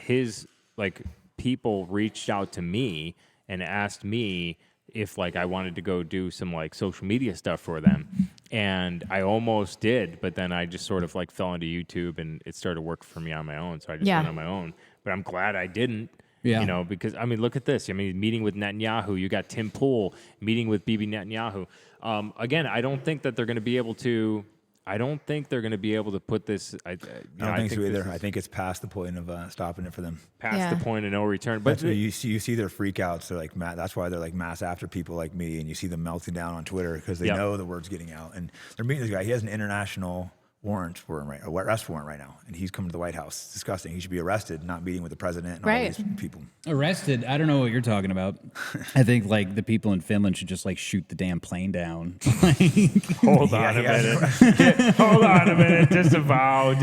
people reached out to me and asked me if, like, I wanted to go do some, like, social media stuff for them. And I almost did, but then I just sort of, like, fell into YouTube, and it started working for me on my own, so I just Yeah. went on my own. But I'm glad I didn't. Yeah. You know, because, I mean, look at this. I mean, meeting with Netanyahu, you got Tim Pool meeting with Bibi Netanyahu. Again, I don't think that they're going to be able to put this. I I don't think so either. I think it's past the point of stopping it for them. past the point of no return. But That's where you see their freakouts. They're like, that's why they're like mass after people like me, and you see them melting down on Twitter because they Yep. know the word's getting out. And they're meeting this guy. He has an international arrest warrant right now, and he's coming to the White House. It's disgusting. He should be arrested, not meeting with the president and all Right. these people. Arrested? I don't know what you're talking about. I think like the people in Finland should just like shoot the damn plane down. hold on a minute. Hold on a minute. Disavow.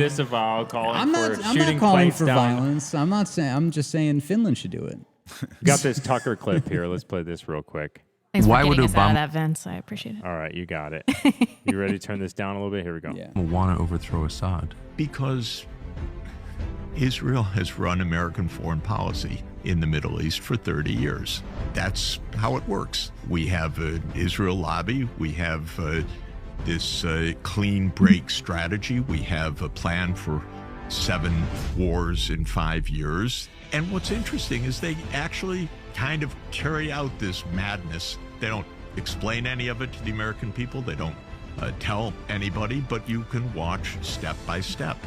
Calling I'm for not shooting calling planes for down. violence. I'm not saying. I'm just saying Finland should do it. Got this Tucker clip here. Let's play this real quick. Thanks Why for would getting us out of Obama- that, Vince. I appreciate it. All right, you got it. You ready to turn this down a little bit? Here we go. Yeah. want to overthrow Assad? Because Israel has run American foreign policy in the Middle East for 30 years. That's how it works. We have an Israel lobby. We have this clean break strategy. We have a plan for 7 wars in 5 years. And what's interesting is they actually kind of carry out this madness. They don't explain any of it to the American people. They don't tell anybody, but you can watch step by step.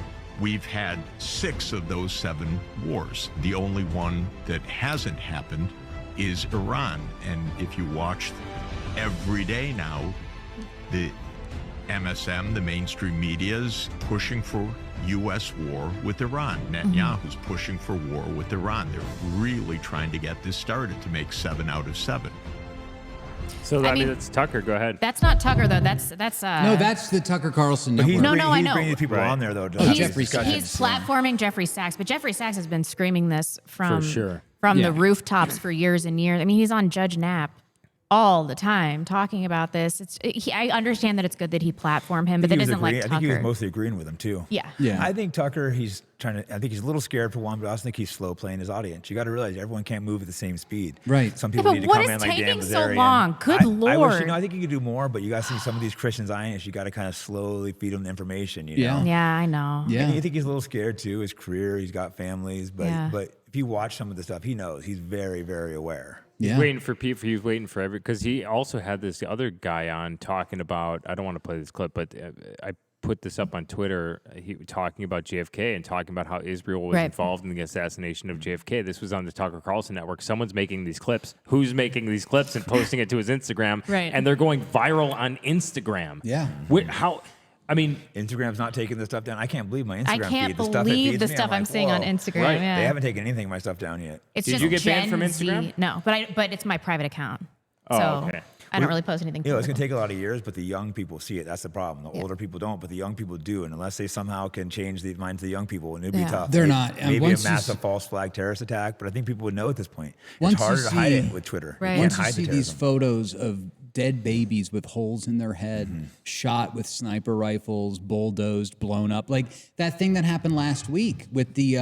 We've had 6 of those 7 wars. The only one that hasn't happened is Iran. And if you watch every day now, the MSM, the mainstream media, is pushing for U.S. war with Iran. Netanyahu's pushing for war with Iran. They're really trying to get this started to make 7 out of 7. So I I mean, mean- it's Tucker. Go ahead. That's not Tucker, though. That's No, that's the Tucker Carlson But network. No, I he's know. bringing people Right. on there though. To Oh, have Jeffrey these discussions. he's platforming Jeffrey Sachs, but Jeffrey Sachs has been screaming this from sure. from Yeah. the rooftops for years and years. I mean, he's on Judge Knapp all the time talking about this. I understand that it's good that he platformed him, but that He was isn't like agreeing- Tucker. I think he was mostly agreeing with him too. Yeah. Yeah. I think Tucker, he's I think he's a little scared for one, but I also think he's slow playing his audience. You got to realize everyone can't move at the same speed. Right. Some Yeah, people but need to what come is in like Dan taking so Bilzerian. long? Good I wish, Lord. I think you could do more, but you got to see some of these Christian Zionists. You got to kind of slowly feed them the information. You know? Yeah, I know. Yeah. And I think he's a little scared too. His career, he's got families, but Yeah. but if you watch some of the stuff, he knows. He's very, very aware. He's Yeah. waiting for people. He's waiting for because he also had this other guy on talking about. I don't want to play this clip, but I put this up on Twitter. He talking about JFK and talking about how Israel was Right. involved in the assassination of JFK. This was on the Tucker Carlson network. Someone's making these clips. Who's making these clips and posting it to his Instagram? Right. And they're going viral on Instagram. Yeah. How? I mean, Instagram's not taking this stuff down. I can't believe my Instagram I can't feed. The stuff it believe feeds the me, stuff I'm I'm like, seeing on whoa. Instagram. Right. Yeah. They haven't taken anything of my stuff down yet. It's Did just you get banned Gen from Z. Instagram? No, but it's my private account. Oh, So okay. I don't really post anything. You know, it's going to political. take a lot of years, but the young people see it. That's the problem. The older people don't, but the young people do. And unless they somehow can change the minds of the young people, and it'd be Yeah. tough. They're not. And Maybe a once you massive s- false flag terrorist attack, but I think people would know at this point. Once It's you harder to hide see- it with Twitter. Right. You Once can't you hide the see these terrorism. photos of dead babies with holes in their head, shot with sniper rifles, bulldozed, blown up, like that thing that happened last week with the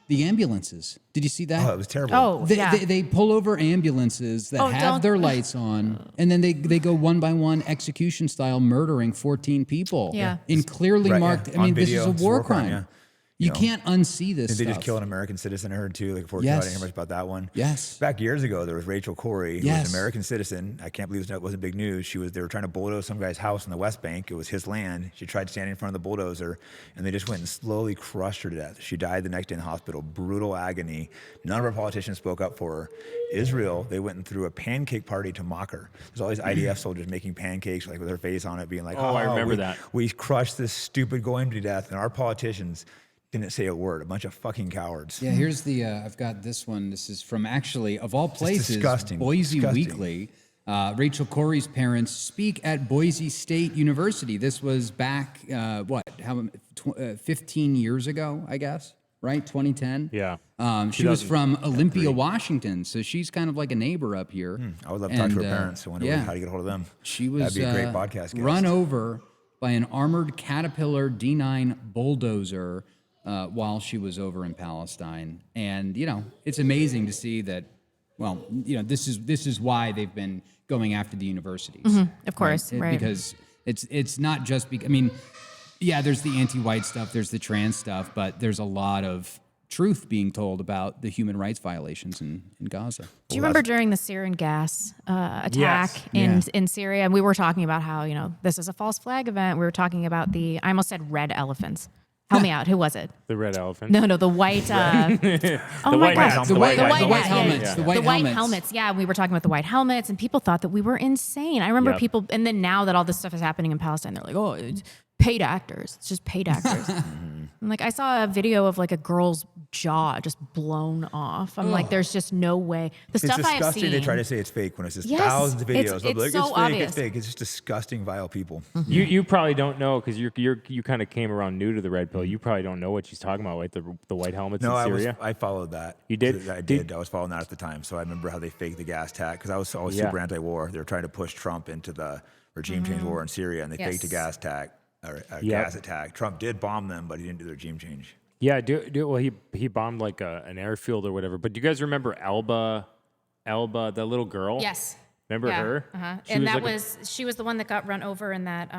ambulances. Did you see that? Oh, it was terrible. Oh, yeah. They pull over ambulances that Oh, have don't- their lights on, and then they go one by one execution style, murdering 14 people. Yeah. In clearly Right, marked. yeah. I mean, On this video, is a it's war crime. yeah. You know. can't unsee this Did they stuff. just kill an American citizen? I heard too. Like before, I Yes. didn't hear much about that one. Yes. Back years ago, there was Rachel Corrie, who Yes. was an American citizen. I can't believe it wasn't big news. They were trying to bulldoze some guy's house in the West Bank. It was his land. She tried standing in front of the bulldozer, and they just went and slowly crushed her to death. She died the next day in the hospital. Brutal agony. None of our politicians spoke up for her. Israel, they went and threw a pancake party to mock her. There's all these IDF soldiers making pancakes, like with her face on it, being like, Oh, I remember we, that. We crushed this stupid going to death, and our politicians didn't say a word. A bunch of fucking cowards. Yeah, here's the. I've got this one. This is from actually, of all places, disgusting. Boise Disgusting. Weekly. Rachel Corrie's parents speak at Boise State University. This was back 15 years ago, I guess. Right, 2010. Yeah. She was from Olympia, Washington, so she's kind of like a neighbor up here. I would love to talk to her And, parents. I wonder how to get a hold of them. She was That'd be a great podcast guest. run over by an armored Caterpillar D9 bulldozer while she was over in Palestine. And, it's amazing to see that, this is why they've been going after the universities. Of course, right. Because it's not just there's the anti-white stuff, there's the trans stuff, but there's a lot of truth being told about the human rights violations in Gaza. Do you remember during the sarin gas attack in Syria? And we were talking about how, this is a false flag event. We were talking about I almost said red elephants. Help me out. Who was it? The red elephant. No, the white. Oh my white gosh, hats. The white hat, helmets. yeah. The white helmets. Yeah, we were talking about the white helmets, and people thought that we were insane. I remember Yep. people, and then now that all this stuff is happening in Palestine, they're like, "Oh, it's paid actors. It's just paid actors." And like I saw a video of like a girl's jaw just blown off. I'm like, there's just no way. The It's stuff I've disgusting. seen. They try to say it's fake when it's just Yes, thousands of it's- videos. They'll be it's like, so it's fake, obvious. it's fake. It's just disgusting, vile people. You probably don't know because you kind of came around new to the red pill. You probably don't know what she's talking about, right? The white helmets No, in I Syria. I followed that. You did? I did. I was following that at the time. So I remember how they faked the gas attack because I was Yeah. super anti-war. They were trying to push Trump into the regime change war in Syria, and they faked a gas attack. Gas attack. Trump did bomb them, but he didn't do the regime change. Yeah, well, he bombed like an airfield or whatever. But do you guys remember Elba, the little girl? Yes. Remember her? Uh-huh. She And was that like she was the one that got run over in that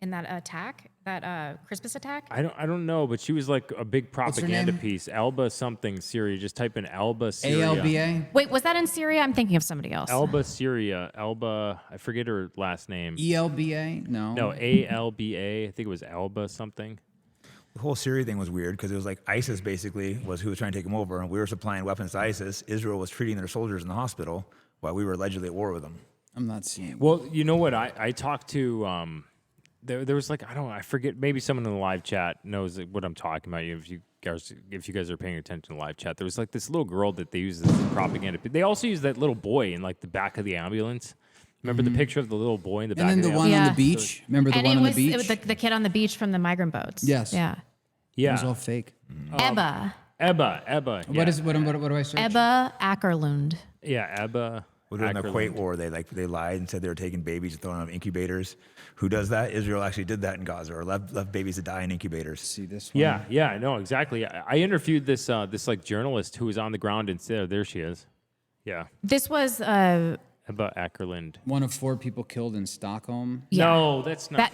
attack, that Christmas attack. I don't know, but she was like a big her propaganda name? piece. Elba something Syria. Just type in Elba Syria. ALBA? Wait, was that in Syria? I'm thinking of somebody else. Elba Syria. Elba. I forget her last name. ELBA? No. No, ALBA. I think it was Elba something. The whole Syria thing was weird because it was like ISIS basically was who was trying to take them over, and we were supplying weapons to ISIS. Israel was treating their soldiers in the hospital while we were allegedly at war with them. I'm not seeing. Well, you know what? I talked to there was like I forget, maybe someone in the live chat knows what I'm talking about. If you guys are paying attention to the live chat, there was like this little girl that they used as propaganda. They also used that little boy in like the back of the ambulance. Remember the picture of the little boy in the back And then of the the one ambulance? on the beach. Remember the and one it on was, the beach? it was the kid on the beach from the migrant boats. Yes. Yeah. It was all fake. Ebba. Ebba. What Yeah. is what do I search? Ebba Ackerlund. Yeah, Ebba. Well, during the Ackerland. Kuwait war, they lied and said they were taking babies and throwing them in incubators. Who does that? Israel actually did that in Gaza, or left babies to die in incubators. See this one? Yeah, I know exactly. I interviewed this like journalist who was on the ground in Syria. There she is. Yeah, This was Ebba Ackerland. One of 4 people killed in Stockholm. yeah. No, that's not. That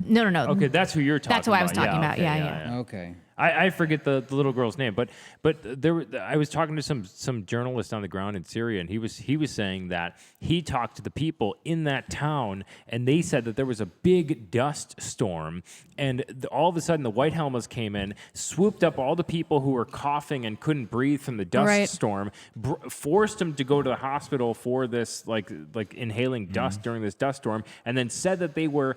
no. Okay, that's who you're talking about. That's who I was talking about. Okay, Yeah. Okay. I forget the little girl's name, but I was talking to some journalist on the ground in Syria, and he was saying that he talked to the people in that town, and they said that there was a big dust storm, and all of a sudden the white helmets came in, swooped up all the people who were coughing and couldn't breathe from the dust Right. storm, forced them to go to the hospital for this like inhaling dust during this dust storm, and then said that they were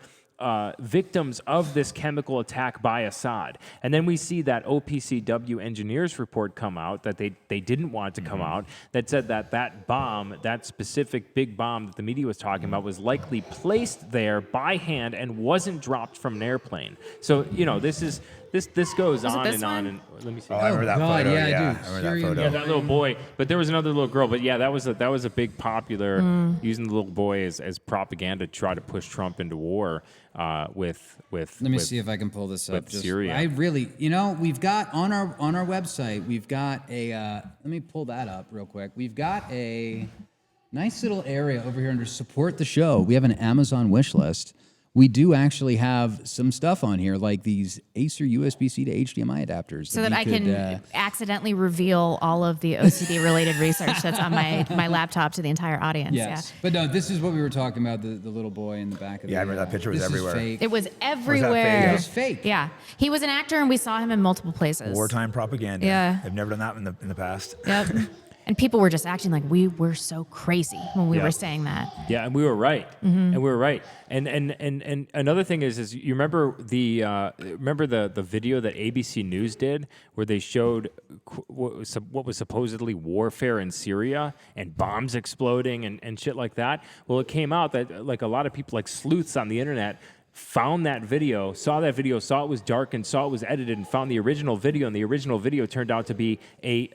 victims of this chemical attack by Assad. And then we see that OPCW engineers report come out that they didn't want to come out, that said that bomb, that specific big bomb that the media was talking about, was likely placed there by hand and wasn't dropped from an airplane. So, this goes on and on. And let me see. Oh, I remember that God, photo. yeah, Yeah, dude. I remember that photo. Yeah, that little boy. But there was another little girl. But yeah, that was a big popular using the little boy as propaganda to try to push Trump into war with. Let me see if I can pull this up. with Syria. I really, we've got on our website, we've got a. Let me pull that up real quick. We've got a nice little area over here under support the show. We have an Amazon wish list. We do actually have some stuff on here, like these Acer USB-C to HDMI adapters. So that I can accidentally reveal all of the OCD-related research that's on my laptop to the entire audience. Yes. But no, this is what we were talking about, the little boy in the back of the... Yeah, I remember that picture was this is everywhere. fake. It was everywhere. It was fake. Yeah. He was an actor, and we saw him in multiple places. Wartime propaganda. Yeah. I've never done that in the past. Yep. And people were just acting like we were so crazy when we Yeah. were saying that. Yeah, and we were right. And we were right. And another thing is you remember the video that ABC News did where they showed what was supposedly warfare in Syria and bombs exploding and shit like that? Well, it came out that like a lot of people, like sleuths on the internet, found that video, saw it was darkened, saw it was edited, and found the original video. And the original video turned out to be a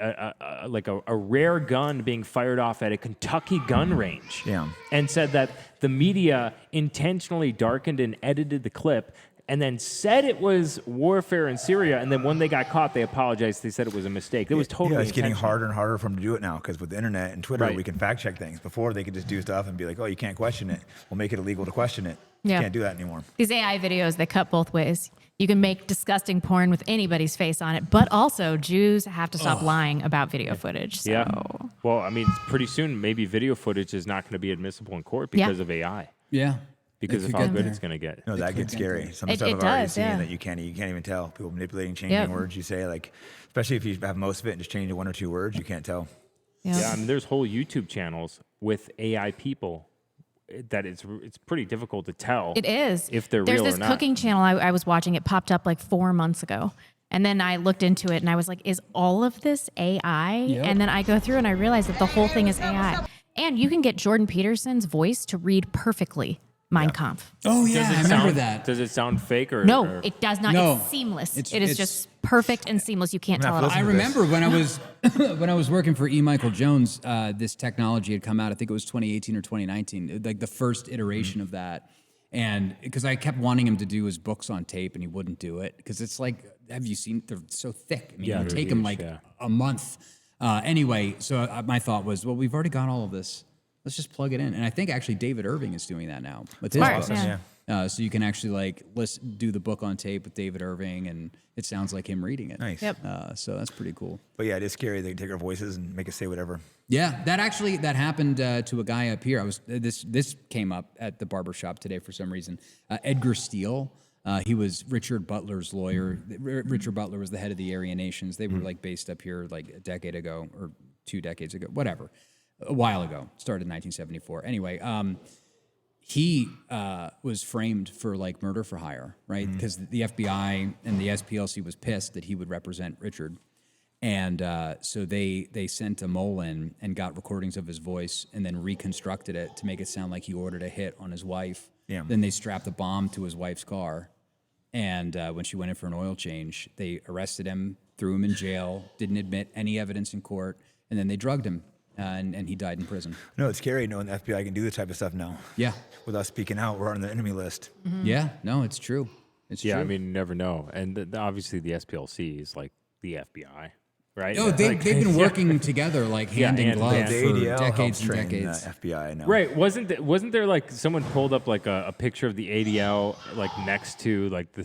rare gun being fired off at a Kentucky gun range. Yeah. And said that the media intentionally darkened and edited the clip and then said it was warfare in Syria. And then when they got caught, they apologized. They said it was a mistake. It was totally it's getting intentional. harder and harder for them to do it now because with the internet and Twitter, Right. we can fact check things. Before, they could just do stuff and be like, oh, you can't question it. We'll make it illegal to question it. Yeah. You can't do that anymore. These AI videos, they cut both ways. You can make disgusting porn with anybody's face on it, but also Jews have to stop lying about video footage. So. Yeah. Well, I mean, pretty soon, maybe video footage is not going to be admissible in court because of AI. Yeah. Because It of could how get good there. it's going to get. No, that gets scary. Some It- stuff it I've already does, seen yeah. that you can't even tell. People manipulating, changing Yep. words you say, like, especially if you have most of it and just change one or two words, you can't tell. Yeah, I mean, there's whole YouTube channels with AI people that it's pretty difficult to tell. It is. If they're There's real this or not. cooking channel I was watching. It popped up like 4 months ago. And then I looked into it and I was like, is all of this AI? Yep. And then I go through and I realized that the whole thing is AI. And you can get Jordan Peterson's voice to read perfectly Mein Kampf. Oh, yeah, Does it I remember sound, that. Does it sound fake or No, or- it does not. No. It's seamless. It's- It is it's- just perfect and seamless. You can't I'm tell not at all. I listening to remember when I was working for E. Michael Jones, this technology had come out. I think it was 2018 or 2019, like the first iteration of that. And because I kept wanting him to do his books on tape, and he wouldn't do it because it's like, have you seen? They're so thick. I mean, Yeah, it would they're take him huge, like yeah. a month. Anyway, so my thought was, well, we've already got all of this. Let's just plug it in. And I think actually David Irving is doing that now with his Smart, books. yeah. So you can actually like do the book on tape with David Irving, and it sounds like him reading it. Nice. Yep. So that's pretty cool. But yeah, it is scary. They take our voices and make us say whatever. Yeah, that happened to a guy up here. This came up at the barbershop today for some reason. Edgar Steele. He was Richard Butler's lawyer. Richard Butler was the head of the Aryan Nations. They were like based up here like a decade ago or 2 decades ago, whatever, a while ago. Started in 1974. Anyway, he was framed for like murder for hire, right? Because the FBI and the SPLC was pissed that he would represent Richard. And so they sent a mole in and got recordings of his voice and then reconstructed it to make it sound like he ordered a hit on his wife. Yeah. Then they strapped a bomb to his wife's car. And when she went in for an oil change, they arrested him, threw him in jail, didn't admit any evidence in court, and then they drugged him, and he died in prison. No, it's scary knowing the FBI can do this type of stuff now. Yeah. With us speaking out, we're on the enemy list. Yeah, no, it's true. It's Yeah, true. I mean, you never know. And obviously, the SPLC is like the FBI, right? No, they've been working together like hand in and glove hand. The for ADL decades helps and train decades. the FBI now. Right? Wasn't there like someone pulled up like a picture of the ADL like next to like the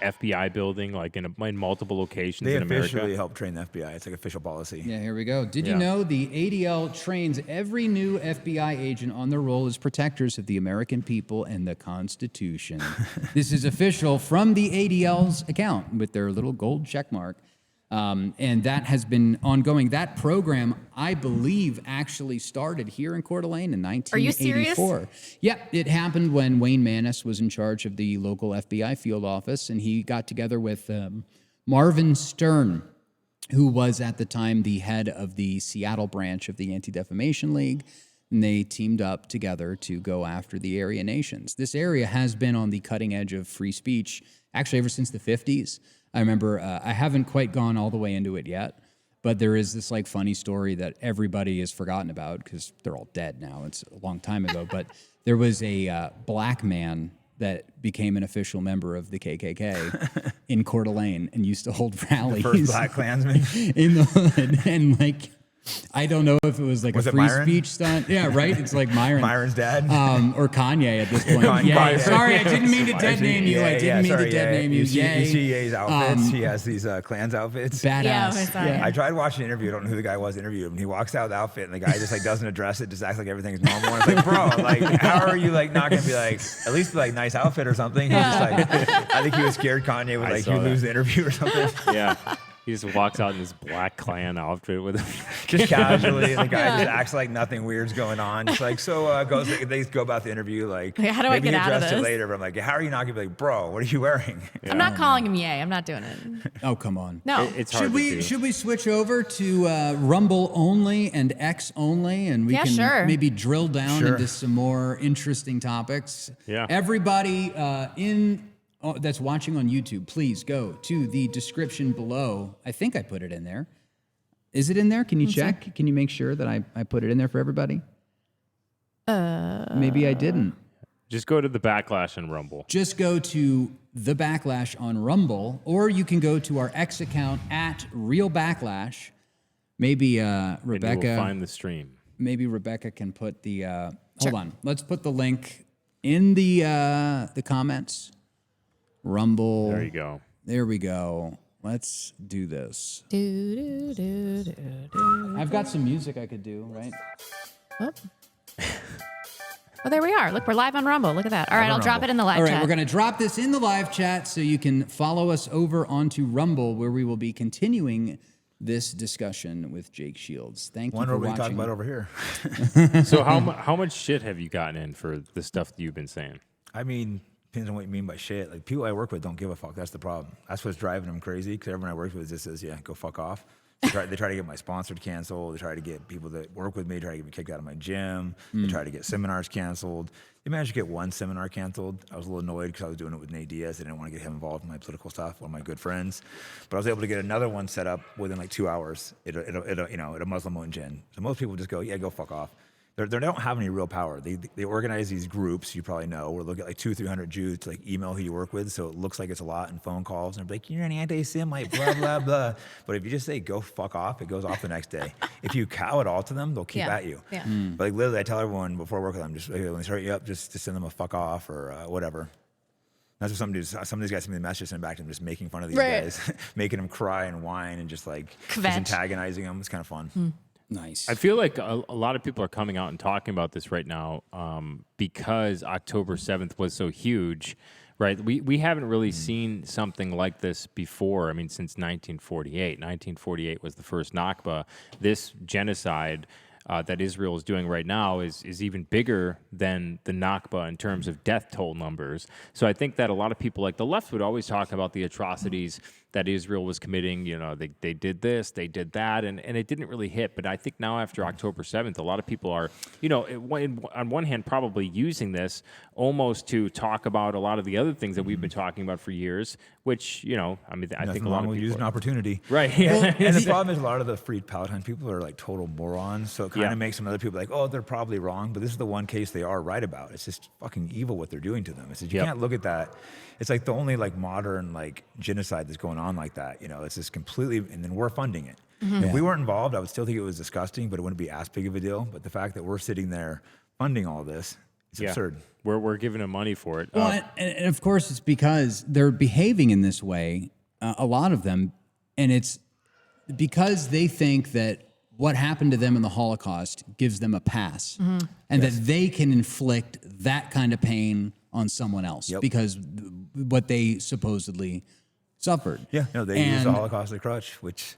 FBI building like in multiple locations They in officially America? help train the FBI. It's like official policy. Yeah, here we go. Did you Yeah. know the ADL trains every new FBI agent on their role as protectors of the American people and the Constitution? This is official from the ADL's account with their little gold check mark. And that has been ongoing. That program, I believe, actually started here in Coeur d'Alene in 1984. Are you serious? Yeah, it happened when Wayne Maness was in charge of the local FBI field office, and he got together with Marvin Stern, who was at the time the head of the Seattle branch of the Anti-Defamation League, and they teamed up together to go after the Aryan nations. This area has been on the cutting edge of free speech, actually ever since the 50s. I remember, I haven't quite gone all the way into it yet, but there is this like funny story that everybody has forgotten about because they're all dead now. It's a long time ago, but there was a black man that became an official member of the KKK in Coeur d'Alene and used to hold rallies. The first Black Klansman in the hood, and like, I don't know if it was like a free speech stunt. Yeah, right? It's like Myron's dad. Or Kanye at this point. Yeah, sorry, I didn't mean to dead name you. I didn't mean to dead name you. You see Ye's outfits. He has these Klans outfits. Badass. Yeah. I tried watching an interview. I don't know who the guy was that interviewed him. He walks out of the outfit, and the guy just like doesn't address it, just acts like everything is normal. And it's like, bro, like, how are you like not gonna be like, at least be like nice outfit or something? He's just like, I think he was scared Kanye would like, you lose the interview or something. Yeah. He just walks out in this black Klan outfit with him. Just casually, and the guy just acts like nothing weird's going on. Just like, so they go about the interview like, how do I get out of this? Maybe he addressed it later, but I'm like, how are you not gonna be like, bro, what are you wearing? Yeah. I'm not calling him Ye. I'm not doing it. Oh, come on. No. It's hard to do. Should we switch over to Rumble only and X only, and we can maybe drill down into some more interesting topics? Yeah. Everybody that's watching on YouTube, please go to the description below. I think I put it in there. Is it in there? Can you check? Can you make sure that I put it in there for everybody? Maybe I didn't. Just go to the Backlash and Rumble. Just go to the Backlash on Rumble, or you can go to our X account at Real Backlash. Maybe Rebecca. And you will find the stream. Maybe Rebecca can put the. Hold on. Let's put the link in the comments. Rumble. There you go. There we go. Let's do this. I've got some music I could do, right? Oh. Well, there we are. Look, we're live on Rumble. Look at that. All right, I'll drop it in the live chat. All right, we're going to drop this in the live chat so you can follow us over onto Rumble, where we will be continuing this discussion with Jake Shields. Thank you for watching. What are we talking about over here? So how much shit have you gotten in for the stuff that you've been saying? I mean, depends on what you mean by shit. Like, people I work with don't give a fuck. That's the problem. That's what's driving them crazy, because everyone I work with just says, yeah, go fuck off. They try to get my sponsored canceled. They try to get people that work with me, try to get me kicked out of my gym. They try to get seminars canceled. They managed to get one seminar canceled. I was a little annoyed because I was doing it with Nate Diaz. I didn't want to get him involved in my political stuff, one of my good friends. But I was able to get another one set up within like 2 hours at a Muslim-owned gym. So most people just go, yeah, go fuck off. They don't have any real power. They organize these groups, you probably know, where they'll get like 200-300 Jews to like email who you work with, so it looks like it's a lot in phone calls, and they're like, you're an anti-Semite, blah, blah, blah. But if you just say, go fuck off, it goes off the next day. If you cow it all to them, they'll keep at you. Yeah. But like literally, I tell everyone before I work with them, just when they start you up, just to send them a fuck off or whatever. That's what some of these guys send me the message, send back to them, just making fun of these guys, making them cry and whine and just like just antagonizing them. It's kind of fun. Nice. I feel like a lot of people are coming out and talking about this right now because October 7th was so huge, right? We haven't really seen something like this before. I mean, since 1948. 1948 was the first Nakba. This genocide that Israel is doing right now is even bigger than the Nakba in terms of death toll numbers. So I think that a lot of people, like the left, would always talk about the atrocities that Israel was committing. You know, they did this, they did that, and it didn't really hit. But I think now after October 7th, a lot of people are, you know, on one hand, probably using this almost to talk about a lot of the other things that we've been talking about for years, which, you know, I mean, I think a lot of people use an opportunity. Right. Well, and the problem is a lot of the freed Palatine people are like total morons. So it kind of makes some other people like, oh, they're probably wrong. But this is the one case they are right about. It's just fucking evil what they're doing to them. It's just, you can't look at that. It's like the only like modern like genocide that's going on like that. You know, it's just completely, and then we're funding it. If we weren't involved, I would still think it was disgusting, but it wouldn't be as big of a deal. But the fact that we're sitting there funding all this, it's absurd. We're giving them money for it. Well, and of course it's because they're behaving in this way, a lot of them, and it's because they think that what happened to them in the Holocaust gives them a pass, and that they can inflict that kind of pain on someone else because what they supposedly suffered. Yeah, no, they used the And- Holocaust as a crutch, which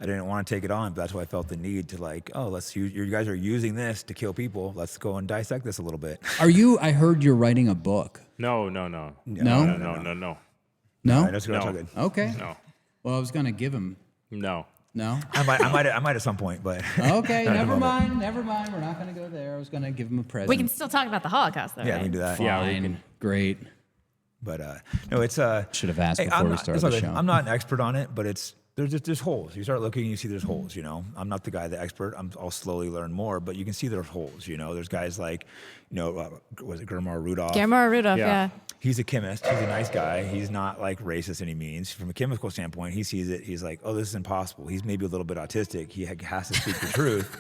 I didn't want to take it on, but that's why I felt the need to like, oh, let's use, you guys are using this to kill people. Let's go and dissect this a little bit. I heard you're writing a book. No. No? No? No? I know it's No. all good. Okay. No. Well, I was going to give him. No. No? I might at some point, but Okay, Not at the never moment. mind. Never mind. We're not going to go there. I was going to give him a present. We can still talk about the Holocaust, though, yeah, right? we can do that. Fine. Yeah, we can. Great. But no, it's Should have asked hey, before I'm we not- started it's all the good. show. I'm not an expert on it, but there's holes. You start looking, you see there's holes. You know, I'm not the expert. I'll slowly learn more, but you can see there's holes. You know, there's guys like, was it Germar Rudolph? Germar Rudolph, yeah. He's a chemist. He's a nice guy. He's not like racist any means. From a chemical standpoint, he sees it. He's like, oh, this is impossible. He's maybe a little bit autistic. He has to speak the truth.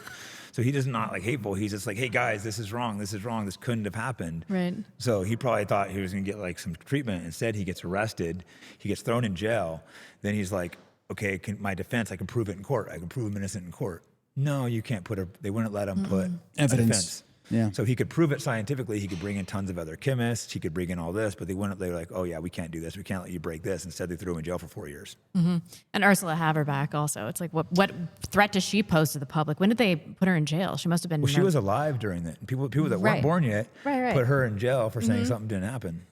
So he does not like hateful. He's just like, hey guys, this is wrong. This is wrong. This couldn't have happened. Right. So he probably thought he was gonna get like some treatment. Instead, he gets arrested. He gets thrown in jail. Then he's like, okay, my defense, I can prove it in court. I can prove him innocent in court. No, you can't they wouldn't let him put Evidence. a defense. Yeah. So he could prove it scientifically. He could bring in tons of other chemists. He could bring in all this, but they were like, oh yeah, we can't do this. We can't let you break this. Instead, they threw him in jail for 4 years. And Ursula Haverback also. It's like, what threat does she pose to the public? When did they put her in jail? She must have been. Well, she was alive during that. People that weren't Right. born yet Right. put her in jail for saying something didn't happen.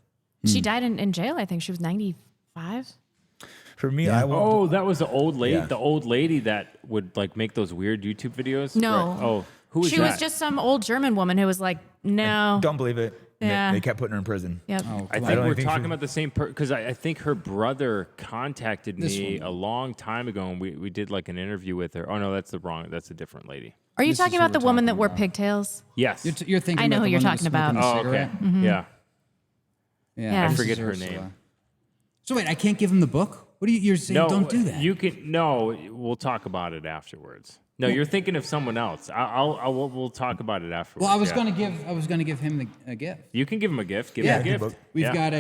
She died in jail. I think she was 95. For me, I will. Oh, that was the old lady. Yeah. The old lady that would like make those weird YouTube videos. No. Right. Oh, who was She that? was just some old German woman who was like, no. Don't believe it. And Yeah. They kept putting her in prison. Yep. I I think don't we're think talking she- about the same because I think her brother contacted This me one. a long time ago, and we did like an interview with her. Oh no, that's a different lady. Are you This is talking who about the we're woman that talking wore about. pigtails? Yes. You're thinking I know about who the you're one that was talking about. smoking a Oh, okay. cigarette? Yeah. Yeah. I this forget is her Ursula. name. So wait, I can't give him the book? What are you're saying? No, Don't do that. You can. No, we'll talk about it afterwards. No, you're thinking of someone else. We'll talk about it afterwards. Well, I was yeah. gonna give him a gift. You can give him a gift. Give Yeah. him a gift. We've Yeah. got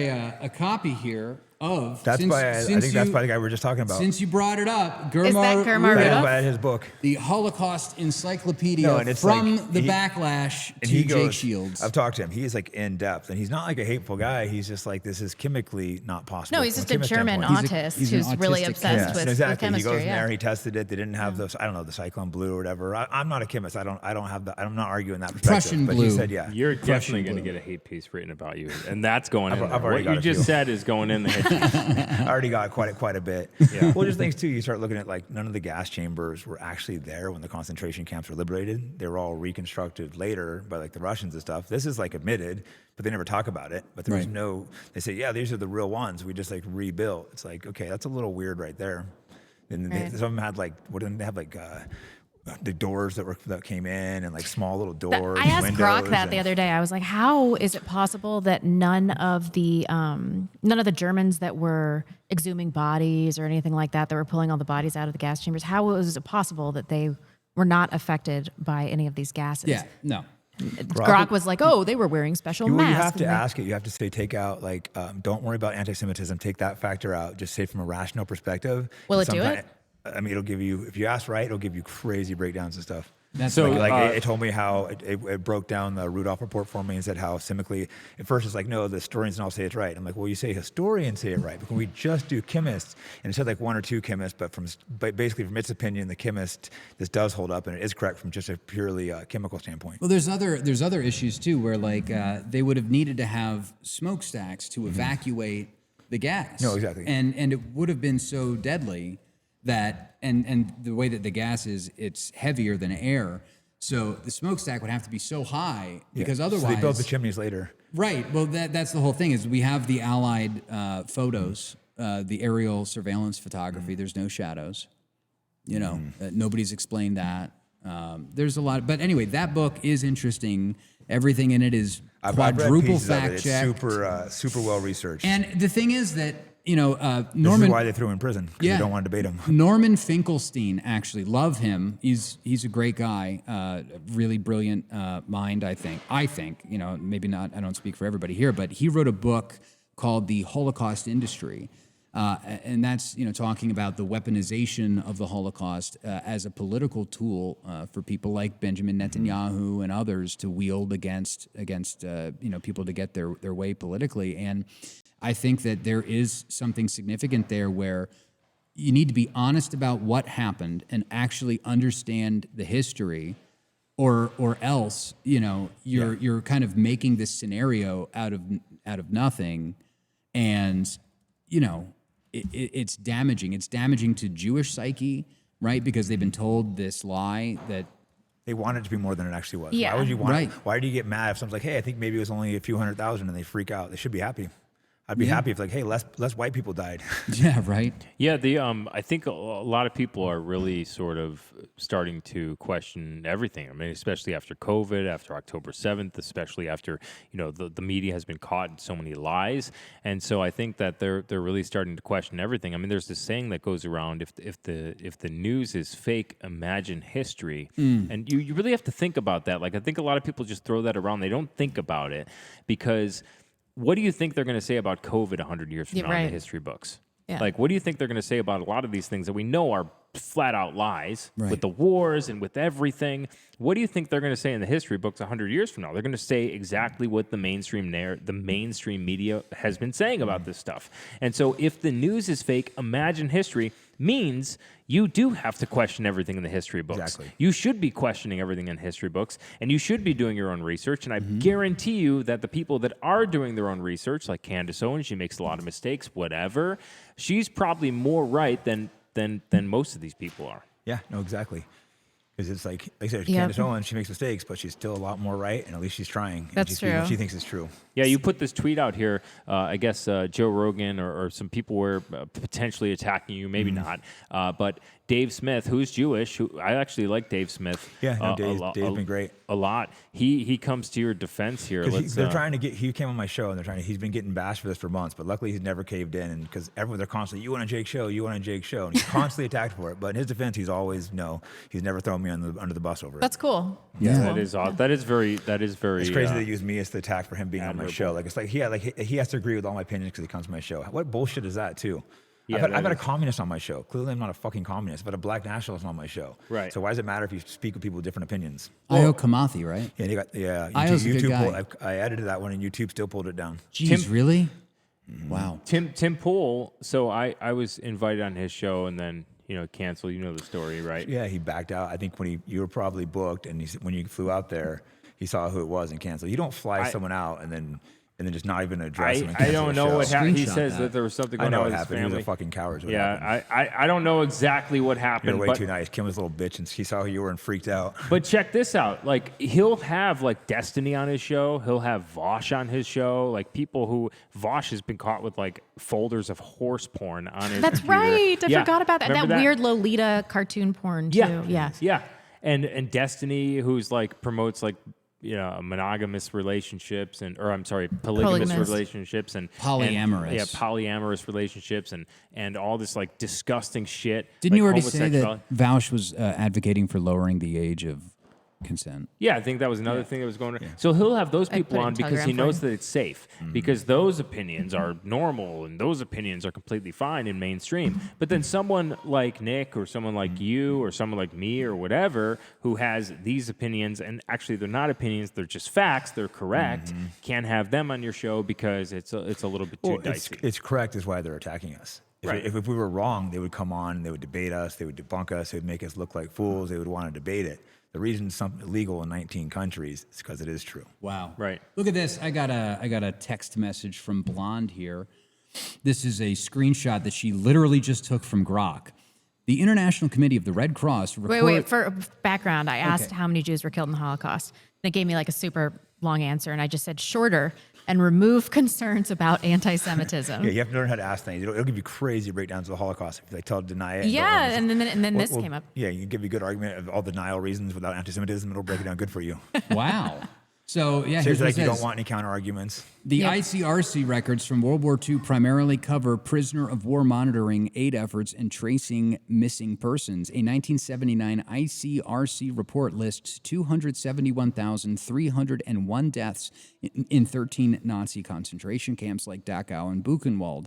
a copy here of. That's since- by. I since think that's you- by the guy we were just talking about. Since you brought it up, Is that Germar Rudolph, That's Rudolph? by his book. the Holocaust Encyclopedia No, and it's from like the he- Backlash And to he Jake goes, Shields. I've talked to him. He is like in depth, and he's not like a hateful guy. He's just like, this is chemically not possible. No, he's from just a chemist German standpoint. autist he's an who's really autistic obsessed chemist. with exactly. chemistry. He goes in yeah. there. He tested it. They didn't have those. I don't know, the Cyclone Blue or whatever. I'm not a chemist. I don't have the. I'm not arguing that perspective. Prussian but blue. he said, yeah. You're Prussian definitely going to blue. get a hate piece written about you, and that's going in. I've there. already What got you a just few. said is going in the hate piece. I already got quite a bit. Yeah. Well, just things too. You start looking at like none of the gas chambers were actually there when the concentration camps were liberated. They were all reconstructed later by like the Russians and stuff. This is like admitted, but they never talk about it. But there was Right. no. They say, yeah, these are the real ones. We just like rebuilt. It's like, okay, that's a little weird right there. And Right. some of them had like, what didn't they have like? The doors that came in and like small little That- doors. I asked Grok windows, that the other day. I was like, how is it possible that none of the Germans that were exhuming bodies or anything like that were pulling all the bodies out of the gas chambers, how was it possible that they were not affected by any of these gases? Yeah, no. Grok was like, oh, they were wearing special You masks. have to and they- ask it. You have to say, take out, like, don't worry about anti-Semitism. Take that factor out. Just say from a rational perspective. Will And it do sometime- it? I mean, it'll give you, if you ask right, it'll give you crazy breakdowns and stuff. That's So, like, It told me how it broke down the Rudolph report for me and said how chemically, at first it's like, no, the historians don't all say it's right. I'm like, well, you say historians say it right, but can we just do chemists? And it said like one or two chemists, but basically from its opinion, the chemist, this does hold up and it is correct from just a purely chemical standpoint. well, there's other issues too, where like they would have needed to have smokestacks to evacuate the gas. No, exactly. And it would have been so deadly that and the way that the gas is, it's heavier than air. So the smokestack would have to be so high because otherwise So they built the chimneys later. Right. Well, that's the whole thing is we have the Allied photos, the aerial surveillance photography. There's no shadows. You know, nobody's explained that. There's a lot. But anyway, that book is interesting. Everything in it is I've read quadruple pieces of it. fact It's checked. super well researched. And the thing is that, you know, This Norman. is why they threw him in prison, because Yeah. they don't want to debate him. Norman Finkelstein, actually, love him. He's a great guy, really brilliant mind. I think, you know, maybe not. I don't speak for everybody here, but he wrote a book called "The Holocaust Industry," and that's, you know, talking about the weaponization of the Holocaust as a political tool for people like Benjamin Netanyahu and others to wield against you know, people to get their way politically. And I think that there is something significant there where you need to be honest about what happened and actually understand the history, or else, you're kind of making this scenario out of nothing, and it's damaging. It's damaging to Jewish psyche, right? Because they've been told this lie that they want it to be more than it actually was. Yeah. Why would you want Right. it? Why do you get mad if someone's like, hey, I think maybe it was only a few 100,000, and they freak out? They should be happy. I'd be happy if like, hey, less white people died. yeah, right. Yeah, I think a lot of people are really sort of starting to question everything. I mean, especially after COVID, after October 7th, especially after, the media has been caught in so many lies. And so I think that they're really starting to question everything. I mean, there's this saying that goes around, if the news is fake, imagine history. And you really have to think about that. Like, I think a lot of people just throw that around. They don't think about it because what do you think they're going to say about COVID 100 years from now in the history books? Yeah. Like, what do you think they're going to say about a lot of these things that we know are flat out lies Right. with the wars and with everything? What do you think they're going to say in the history books 100 years from now? They're going to say exactly what the mainstream media has been saying about this stuff. And so if the news is fake, imagine history means you do have to question everything in the history books. Exactly. You should be questioning everything in history books, and you should be doing your own research. And I guarantee you that the people that are doing their own research, like Candace Owen, she makes a lot of mistakes, whatever, she's probably more right than most of these people are. Yeah, no, exactly. Because it's like I said, Yep. Candace Owens, she makes mistakes, but she's still a lot more right, and at least she's trying. And That's true. She thinks it's true. Yeah, you put this tweet out here. I guess Joe Rogan or some people were potentially attacking you, maybe not. But Dave Smith, who's Jewish, who I actually like Dave Smith. Yeah, no, Dave's been great. A lot. He comes to your defense here. They're trying to get. He came on my show, and he's been getting bashed for this for months, but luckily he's never caved in. And because they're constantly, you want a Jake show, you want a Jake show, and he's constantly attacked for it. But in his defense, he's always no. He's never thrown me under the bus over it. That's cool. Yeah. That is odd. That is very. It's crazy they use me as the attack for him being on my show. Like it's like he has to agree with all my opinions because he comes to my show. What bullshit is that too? Yeah, I've had a communist on my show. Clearly, I'm not a fucking communist, but a black nationalist on my show. Right. So why does it matter if you speak with people with different opinions? Io Kamathi, right? Yeah. Io's a good YouTube guy. I edited that one, and YouTube still pulled it down. Jeez, really? Wow. Tim Pool. So I was invited on his show and then canceled. You know the story, right? Yeah, he backed out. I think when you were probably booked, and when you flew out there, he saw who it was and canceled. You don't fly someone out and then just not even address him. I don't know what happened. He Screenshot says that. that there was something I going know on what with his happened. He family. was a fucking coward. Yeah, I don't know exactly what happened. You're way but, too nice. Kim was a little bitch, and she saw who you were and freaked out. But check this out. Like, he'll have, like, Destiny on his show. He'll have Vosh on his show. Like, people who... Vosh has been caught with, like, folders of horse porn on his That's computer. right. I Yeah. forgot about that. Remember That weird Lolita cartoon porn, too. Yeah. Yeah. And Destiny, who's, like, promotes, like, monogamous relationships polygamous relationships and Polyamorous. polyamorous relationships and all this like disgusting shit. Didn't like you already say that homosexuality. Vaush was advocating for lowering the age of consent? Yeah, I think that was another thing that was going on. So he'll have those people put it on in because he Telegram knows for that it's safe, because those opinions are normal and those opinions are completely fine in mainstream. But then someone like Nick or someone like you or someone like me or whatever who has these opinions, and actually they're not opinions, they're just facts, they're correct, can't have them on your show because it's a little bit too dicey. It's correct is why they're attacking us. If we were wrong, they would come on and they would debate us, they would debunk us, they would make us look like fools, they would want to debate it. The reason something illegal in 19 countries is because it is true. Wow. Right. Look at this. I got a text message from Blonde here. This is a screenshot that she literally just took from Grok. The International Committee of the Red Cross... Wait. For background, I asked how many Jews were killed in the Holocaust. They gave me like a super long answer, and I just said shorter and remove concerns about anti-Semitism. Yeah, you have to learn how to ask things. It'll give you crazy breakdowns of the Holocaust if they deny it. Yeah, and then this came up. Yeah, you give you a good argument of all denial reasons without anti-Semitism. It'll break it down good for you. Wow. So, yeah, So here's it's what like it you says. don't want any counter arguments. The ICRC records from World War II primarily cover prisoner of war monitoring, aid efforts, and tracing missing persons. A 1979 ICRC report lists 271,301 deaths in 13 Nazi concentration camps like Dachau and Buchenwald.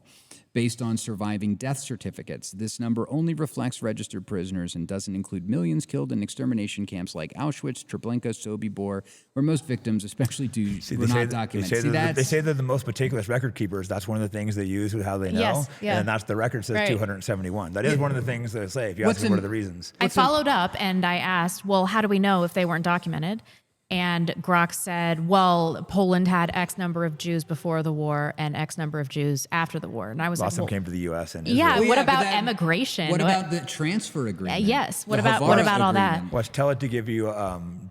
based on surviving death certificates. This number only reflects registered prisoners and doesn't include millions killed in extermination camps like Auschwitz, Treblinka, Sobibor, where most victims, especially Jews, were not documented. They say they're the most meticulous record keepers. That's one of the things they use with how they know. Yes, yeah. And that's the record says 271. That is one of the things they say if you ask them what are the reasons. I followed up and I asked, well, how do we know if they weren't documented? And Grok said, well, Poland had X number of Jews before the war and X number of Jews after the war. And I was Lots like, of them well, came to the U.S. and yeah, Israel. what about emigration? What about the transfer agreement? Yes, what The about Havara all that? agreement? Well, tell it to give you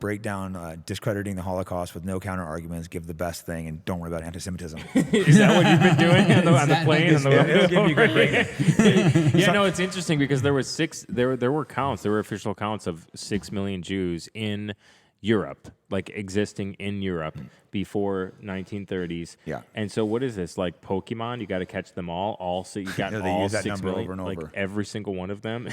breakdown, discrediting the Holocaust with no counter arguments. Give the best thing, and don't worry about anti-Semitism. Is that what you've been doing on the plane? It'll give you good breakdown. Yeah, no, it's interesting because there were counts. There were official counts of 6 million Jews in Europe, like existing in Europe before 1930s. Yeah. And so what is this, like Pokemon? You got to catch them all. So you got They all use that 6 number million, over and like over. every single one of them.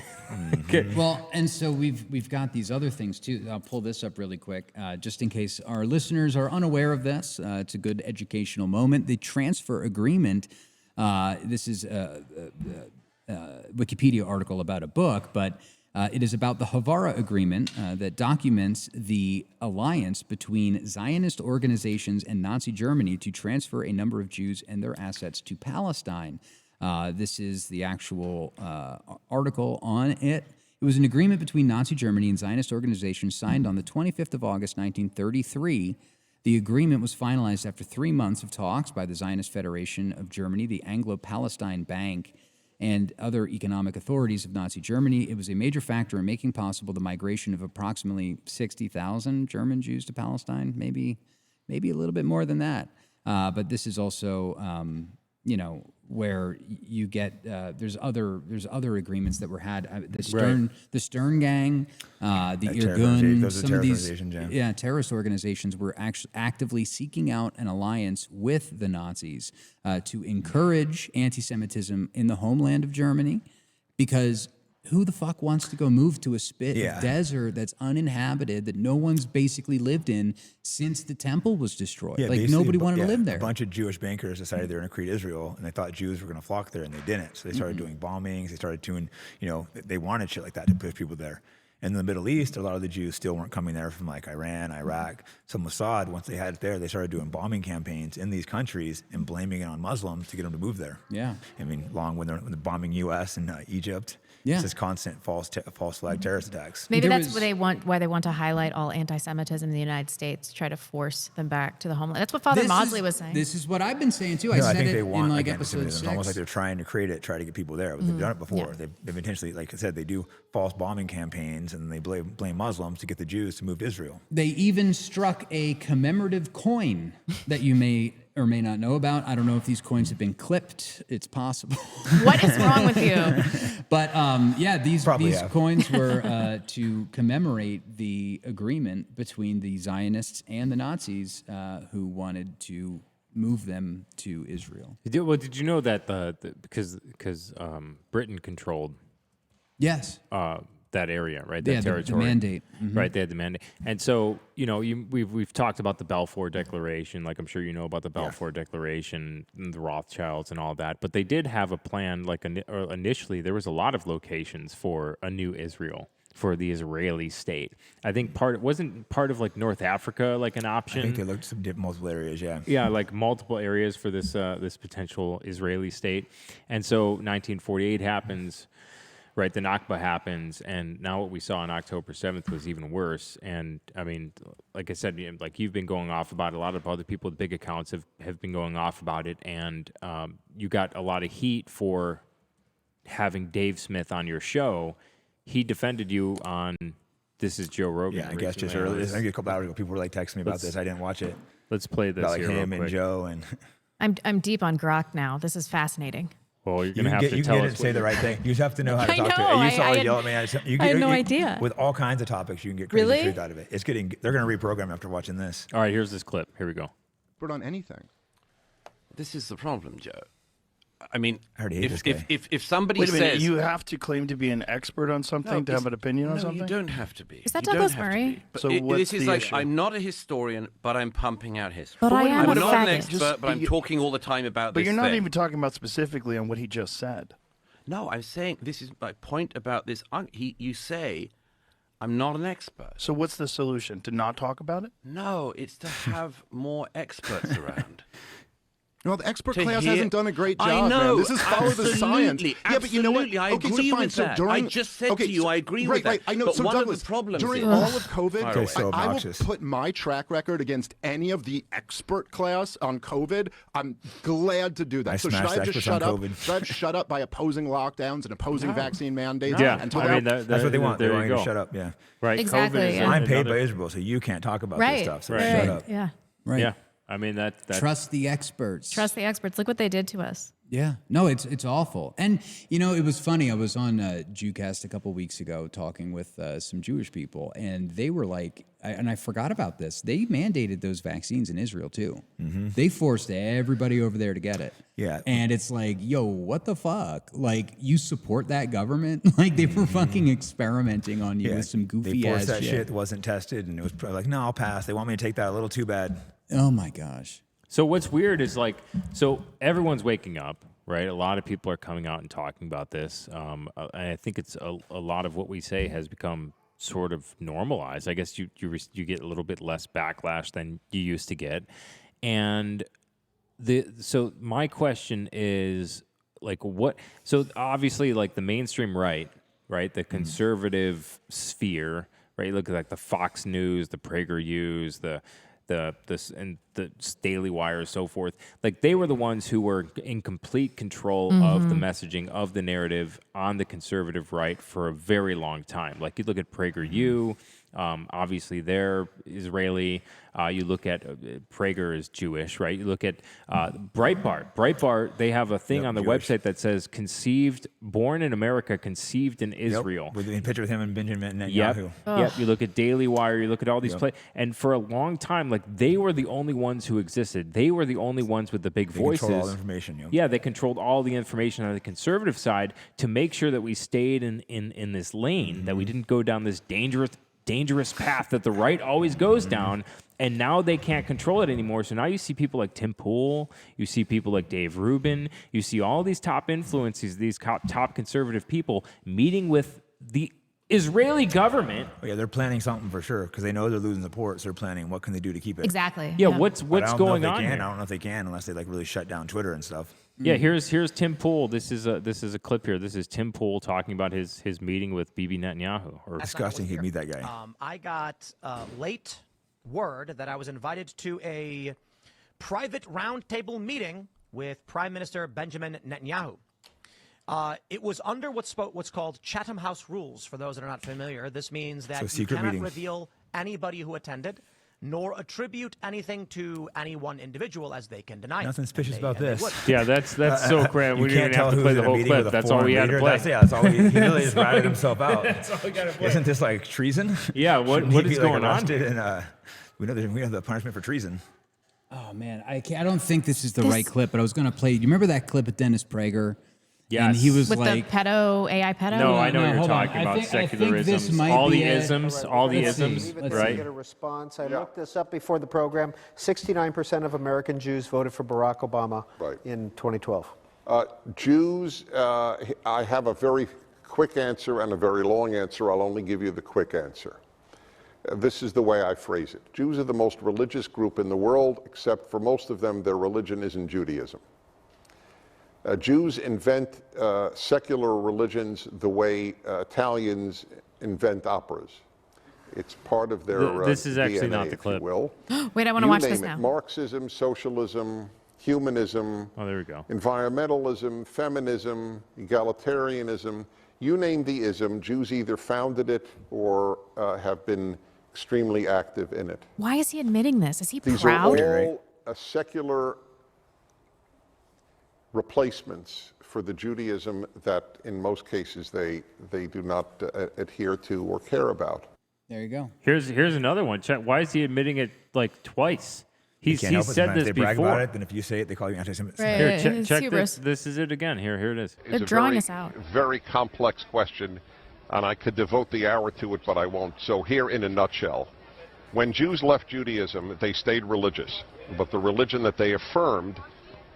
Well, and so we've got these other things too. I'll pull this up really quick, just in case our listeners are unaware of this. It's a good educational moment. The transfer agreement. This is a Wikipedia article about a book, but it is about the Havara Agreement that documents the alliance between Zionist organizations and Nazi Germany to transfer a number of Jews and their assets to Palestine. This is the actual article on it. It was an agreement between Nazi Germany and Zionist organizations signed on the 25th of August, 1933. The agreement was finalized after 3 months of talks by the Zionist Federation of Germany, the Anglo-Palestine Bank, and other economic authorities of Nazi Germany. It was a major factor in making possible the migration of approximately 60,000 German Jews to Palestine, maybe a little bit more than that. But this is also, where you get there's other agreements that were had. The Stern Gang, the Irgun, some of these terrorist organizations were actually actively seeking out an alliance with the Nazis to encourage anti-Semitism in the homeland of Germany, because who the fuck wants to go move to a spit of desert that's uninhabited, that no one's basically lived in since the temple was destroyed? Like, nobody wanted to live there. A bunch of Jewish bankers decided they were going to create Israel, and they thought Jews were going to flock there, and they didn't. So they started doing bombings. They started doing, they wanted shit like that to push people there. And in the Middle East, a lot of the Jews still weren't coming there from like Iran, Iraq. So Mossad, once they had it there, they started doing bombing campaigns in these countries and blaming it on Muslims to get them to move there. Yeah. I mean, when they're bombing U.S. and Egypt. Yeah. It's just constant false flag terrorist attacks. Maybe that's why they want to highlight all anti-Semitism in the United States, try to force them back to the homeland. That's what Father Maudsley was saying. This is what I've been saying too. I said think it they want in like episode episode 6. It's almost like they're trying to create it, try to get people there. But they've done it before. Yeah. They've intentionally, like I said, they do false bombing campaigns, and they blame Muslims to get the Jews to move to Israel. They even struck a commemorative coin that you may or may not know about. I don't know if these coins have been clipped. It's possible. What is wrong with you? But these coins were to commemorate the agreement between the Zionists and the Nazis who wanted to move them to Israel. Did you know that because Britain controlled that area, right? That territory. The mandate. Mm-hmm. Right, they had the mandate. And so, we've talked about the Balfour Declaration, like I'm sure you know about the Balfour Declaration and the Rothschilds and all that. But they did have a plan, initially there was a lot of locations for a new Israel, for the Israeli state. I think wasn't part of like North Africa like an option. I think they looked at some multiple areas, yeah. Yeah, like multiple areas for this potential Israeli state. And so 1948 happens. Right, the Nakba happens, and now what we saw on October 7th was even worse. And I mean, like I said, like you've been going off about it, a lot of other people with big accounts have been going off about it, and you got a lot of heat for having Dave Smith on your show. He defended you on This Is Joe Rogan. Yeah, I guess just earlier. I think a couple hours ago, people were like texting me about this. I didn't watch it. Let's play this about here him real and quick. Joe and. I'm deep on Grok now. This is fascinating. Well, you're gonna have to tell us. Say the right thing. You just have to know how to I talk to know, it. You saw I her yell at me. I had no idea. With all kinds of topics, you can get crazy Really? truth out of it. They're going to reprogram after watching this. All right, here's this clip. Here we go. Put on anything. This is the problem, Joe. I mean, I already hate this guy. if somebody Wait a minute, says you have to claim to be an expert on something to have an opinion on something? you don't have to be. Is that You don't Douglas have to Murray? be. But So what's this is the like, issue? I'm not a historian, but I'm pumping out history. But I wait a am I'm a minute, not an faggot. expert, but I'm talking all the time about But this you're not thing. even talking about specifically on what he just said. No, I'm saying this is my point about this. You say, I'm not an expert. So what's the solution? To not talk about it? No, it's to have more experts around. No, the expert To class hear- hasn't done a great job. I know. Man. This is follow the science. Absolutely, Yeah, but you know what? absolutely, I Okay, agree so fine. with So that. during, I just said okay, to you, so, I agree right, with that. Right, I know. But so one Douglas, of the problems during is, all of COVID, Okay, so I will obnoxious. put my track record against any of the expert class on COVID. I'm glad to do that. I So should smashed I just experts shut on up? COVID. Should I have shut up by opposing lockdowns and opposing vaccine mandates? Yeah, until I mean, That's what they want. They there want you you to go. shut up. Yeah. Right. Exactly, COVID is yeah. Uh, I'm paid by another- Israel, so you can't talk about Right. this stuff. So Right. shut up. Yeah. Right. Yeah. I mean, that Trust the experts. Trust the experts. Look what they did to us. Yeah, no, it's awful. And you know, it was funny. I was on Jewcast a couple weeks ago talking with some Jewish people, and they were like, and I forgot about this. They mandated those vaccines in Israel too. They forced everybody over there to get it. Yeah. and it's like, yo, what the fuck? Like, you support that government? Like, they were fucking experimenting on you with some goofy They forced ass that shit that wasn't tested, and it was probably like, no, I'll pass. They want me to take that a little too bad. Oh my gosh. So what's weird is like, so everyone's waking up, right? A lot of people are coming out and talking about this. And I think it's a lot of what we say has become sort of normalized. I guess you get a little bit less backlash than you used to get. And so my question is like, so obviously like the mainstream right, the conservative sphere, right? Look at like the Fox News, the PragerU's, the Daily Wire, so forth. Like, they were the ones who were in complete control of the messaging, of the narrative on the conservative right for a very long time. Like, you look at PragerU, obviously they're Israeli. You look at Prager is Jewish, right? You look at Breitbart. Breitbart, they have a thing on the Jewish. website that says born in America, conceived in Israel. With a picture with him and Benjamin Netanyahu. Yep. You look at Daily Wire. You look at all these and for a long time, like, they were the only ones who existed. They were the only ones with the big voices. Control all the information. Yeah, they controlled all the information on the conservative side to make sure that we stayed in this lane, that we didn't go down this dangerous path that the right always goes down. And now they can't control it anymore. So now you see people like Tim Pool, you see people like Dave Rubin, you see all these top influences, these top conservative people meeting with the Israeli government. Oh, yeah, they're planning something for sure because they know they're losing support. So they're planning what can they do to keep it. Exactly. Yeah, what's going on here? here? I don't know if they can unless they like really shut down Twitter and stuff. Yeah, here's Tim Pool. This is a clip here. This is Tim Pool talking about his meeting with Bibi Netanyahu. Or disgusting. He'd meet that guy. I got late word that I was invited to a private roundtable meeting with Prime Minister Benjamin Netanyahu. It was under what's called Chatham House rules. For those that are not familiar, this means that you cannot reveal anybody who attended, nor attribute anything to any one individual, as they can deny. Nothing suspicious about this. Yeah, that's so crazy. We didn't even have to play the whole clip. That's all we had to play. That's all he really just ratted himself out. That's all we got to play. Isn't this like treason? Yeah, what is going on? And, we know the punishment for treason. Oh man, I don't think this is the right clip, but I was going to play. Do you remember that clip with Dennis Prager? Yes. And he was With like, the AI pedo? No, I know what you're hold on. talking about. I think this Secularism, might all be the it. isms, All right, all the let's see. isms, Let's right? Get a response. I looked this up before the program. 69% of American Jews voted for Barack Obama in 2012. Jews, I have a very quick answer and a very long answer. I'll only give you the quick answer. This is the way I phrase it. Jews are the most religious group in the world, except for most of them, their religion isn't Judaism. Jews invent secular religions the way Italians invent operas. It's part of their This is actually DNA, not the if clip. you will. Wait, I want to watch name this it, now. Marxism, socialism, humanism, Oh, there we go. environmentalism, feminism, egalitarianism, you name the ism, Jews either founded it or have been extremely active in it. Why is he admitting this? Is he These proud? are all secular replacements for the Judaism that in most cases they do not adhere to or care about. there you go. Here's another one. Check. Why is he admitting it like twice? They can't help it. said Sometimes this they brag before. about it, then if you say it, they call you anti-Semitic. Right. Here, It's check hubris. this. This is it again. Here it is. They're It's a drawing very, us out. very complex question, and I could devote the hour to it, but I won't. So here in a nutshell, when Jews left Judaism, they stayed religious, but the religion that they affirmed